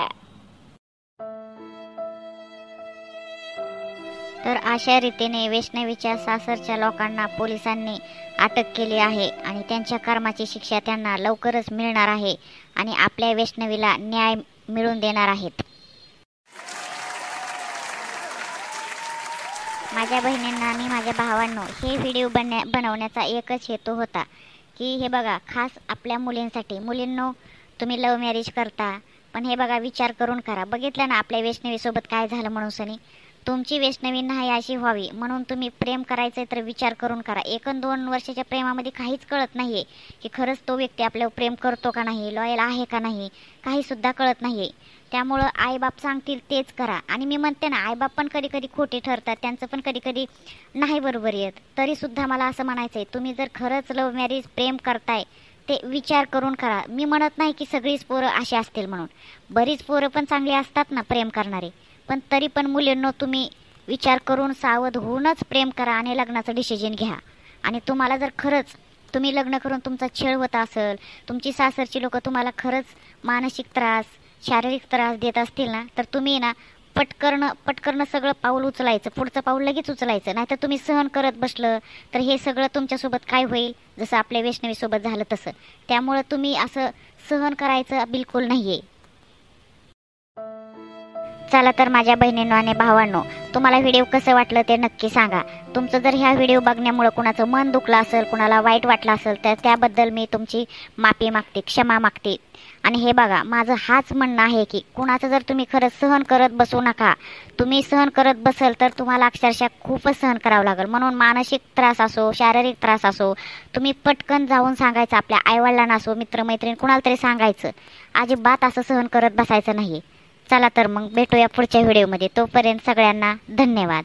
तर अशा रीतीने वैष्णवीच्या सासरच्या लोकांना पोलिसांनी अटक केली आहे आणि त्यांच्या कर्माची शिक्षा त्यांना लवकरच मिळणार आहे आणि आपल्या वैष्णवीला न्याय मिळवून देणार आहेत. माझ्या बहिणींना आणि माझ्या भावांनो, हे व्हिडिओ बनवण्याचा एकच हेतू होता की हे बघा, खास आपल्या मुलींसाठी. मुलींनो, तुम्ही लव्ह मॅरेज करता, पण हे बघा विचार करून करा. बघितलं ना आपल्या वैष्णवीसोबत काय झालं म्हणून सनी. तुमची वैष्णवी नाही अशी व्हावी म्हणून तुम्ही प्रेम करायचं तर विचार करून करा. 1-2 वर्षाच्या प्रेमामध्ये काहीच कळत नाहीये की खरंच तो व्यक्ती आपल्यावर प्रेम करतो का नाही, लॉयल आहे का नाही, काही सुद्धा कळत नाहीये. त्यामुळं आईबाप सांगतील तेच करा. आणि मी म्हणते ना, आईबाप पण कधी कधी खोटे ठरतात, त्यांचं पण कधी कधी नाही बरोबर येत. तरीसुद्धा मला असं म्हणायचं आहे, तुम्ही जर खरंच लव्ह मॅरेज प्रेम करताय ते विचार करून करा. मी म्हणत नाही की सगळीच पोरं अशी असतील म्हणून, बरीच पोरं पण चांगली असतात ना प्रेम करणारे, पण तरी पण मुलींनो, तुम्ही विचार करून सावध होऊनच प्रेम करा आणि लग्नाचं डिसिजन घ्या. आणि तुम्हाला जर खरंच तुम्ही लग्न करून तुमचा छळ होत असेल, तुमची सासरची लोक तुम्हाला खरंच मानसिक त्रास, शारीरिक त्रास देत असतील ना, तर तुम्ही ना पटकन सगळं पाऊल उचलायचं, पुढचं पाऊल लगेच उचलायचं. नाहीतर तुम्ही सहन करत बसलं तर हे सगळं तुमच्यासोबत काय होईल, जसं आपल्या वैष्णवीसोबत झालं तसं. त्यामुळं तुम्ही असं सहन करायचं बिलकुल नाही आहे. चला तर माझ्या बहिणींनो आणि भावांनो, तुम्हाला व्हिडिओ कसं वाटलं ते नक्की सांगा. तुमचं जर ह्या व्हिडिओ बघण्यामुळं कुणाचं मन दुखलं असेल, कुणाला वाईट वाटलं असेल, तर त्याबद्दल मी तुमची माफी मागते, क्षमा मागते. आणि हे बघा, माझं हाच म्हणणं आहे की कुणाचं जर तुम्ही खरंच सहन करत बसू नका. तुम्ही सहन करत बसाल तर तुम्हाला अक्षरशः खूपच सहन करावं लागेल. म्हणून मानसिक त्रास असो, शारीरिक त्रास असो, तुम्ही पटकन जाऊन सांगायचं. आपल्या आईवडिलांना असो, मित्रमैत्रीण कुणाला तरी सांगायचं. अजिबात असं सहन करत बसायचं नाही. चला तर मग भेटूया पुढच्या व्हिडिओमध्ये. तोपर्यंत सगळ्यांना धन्यवाद.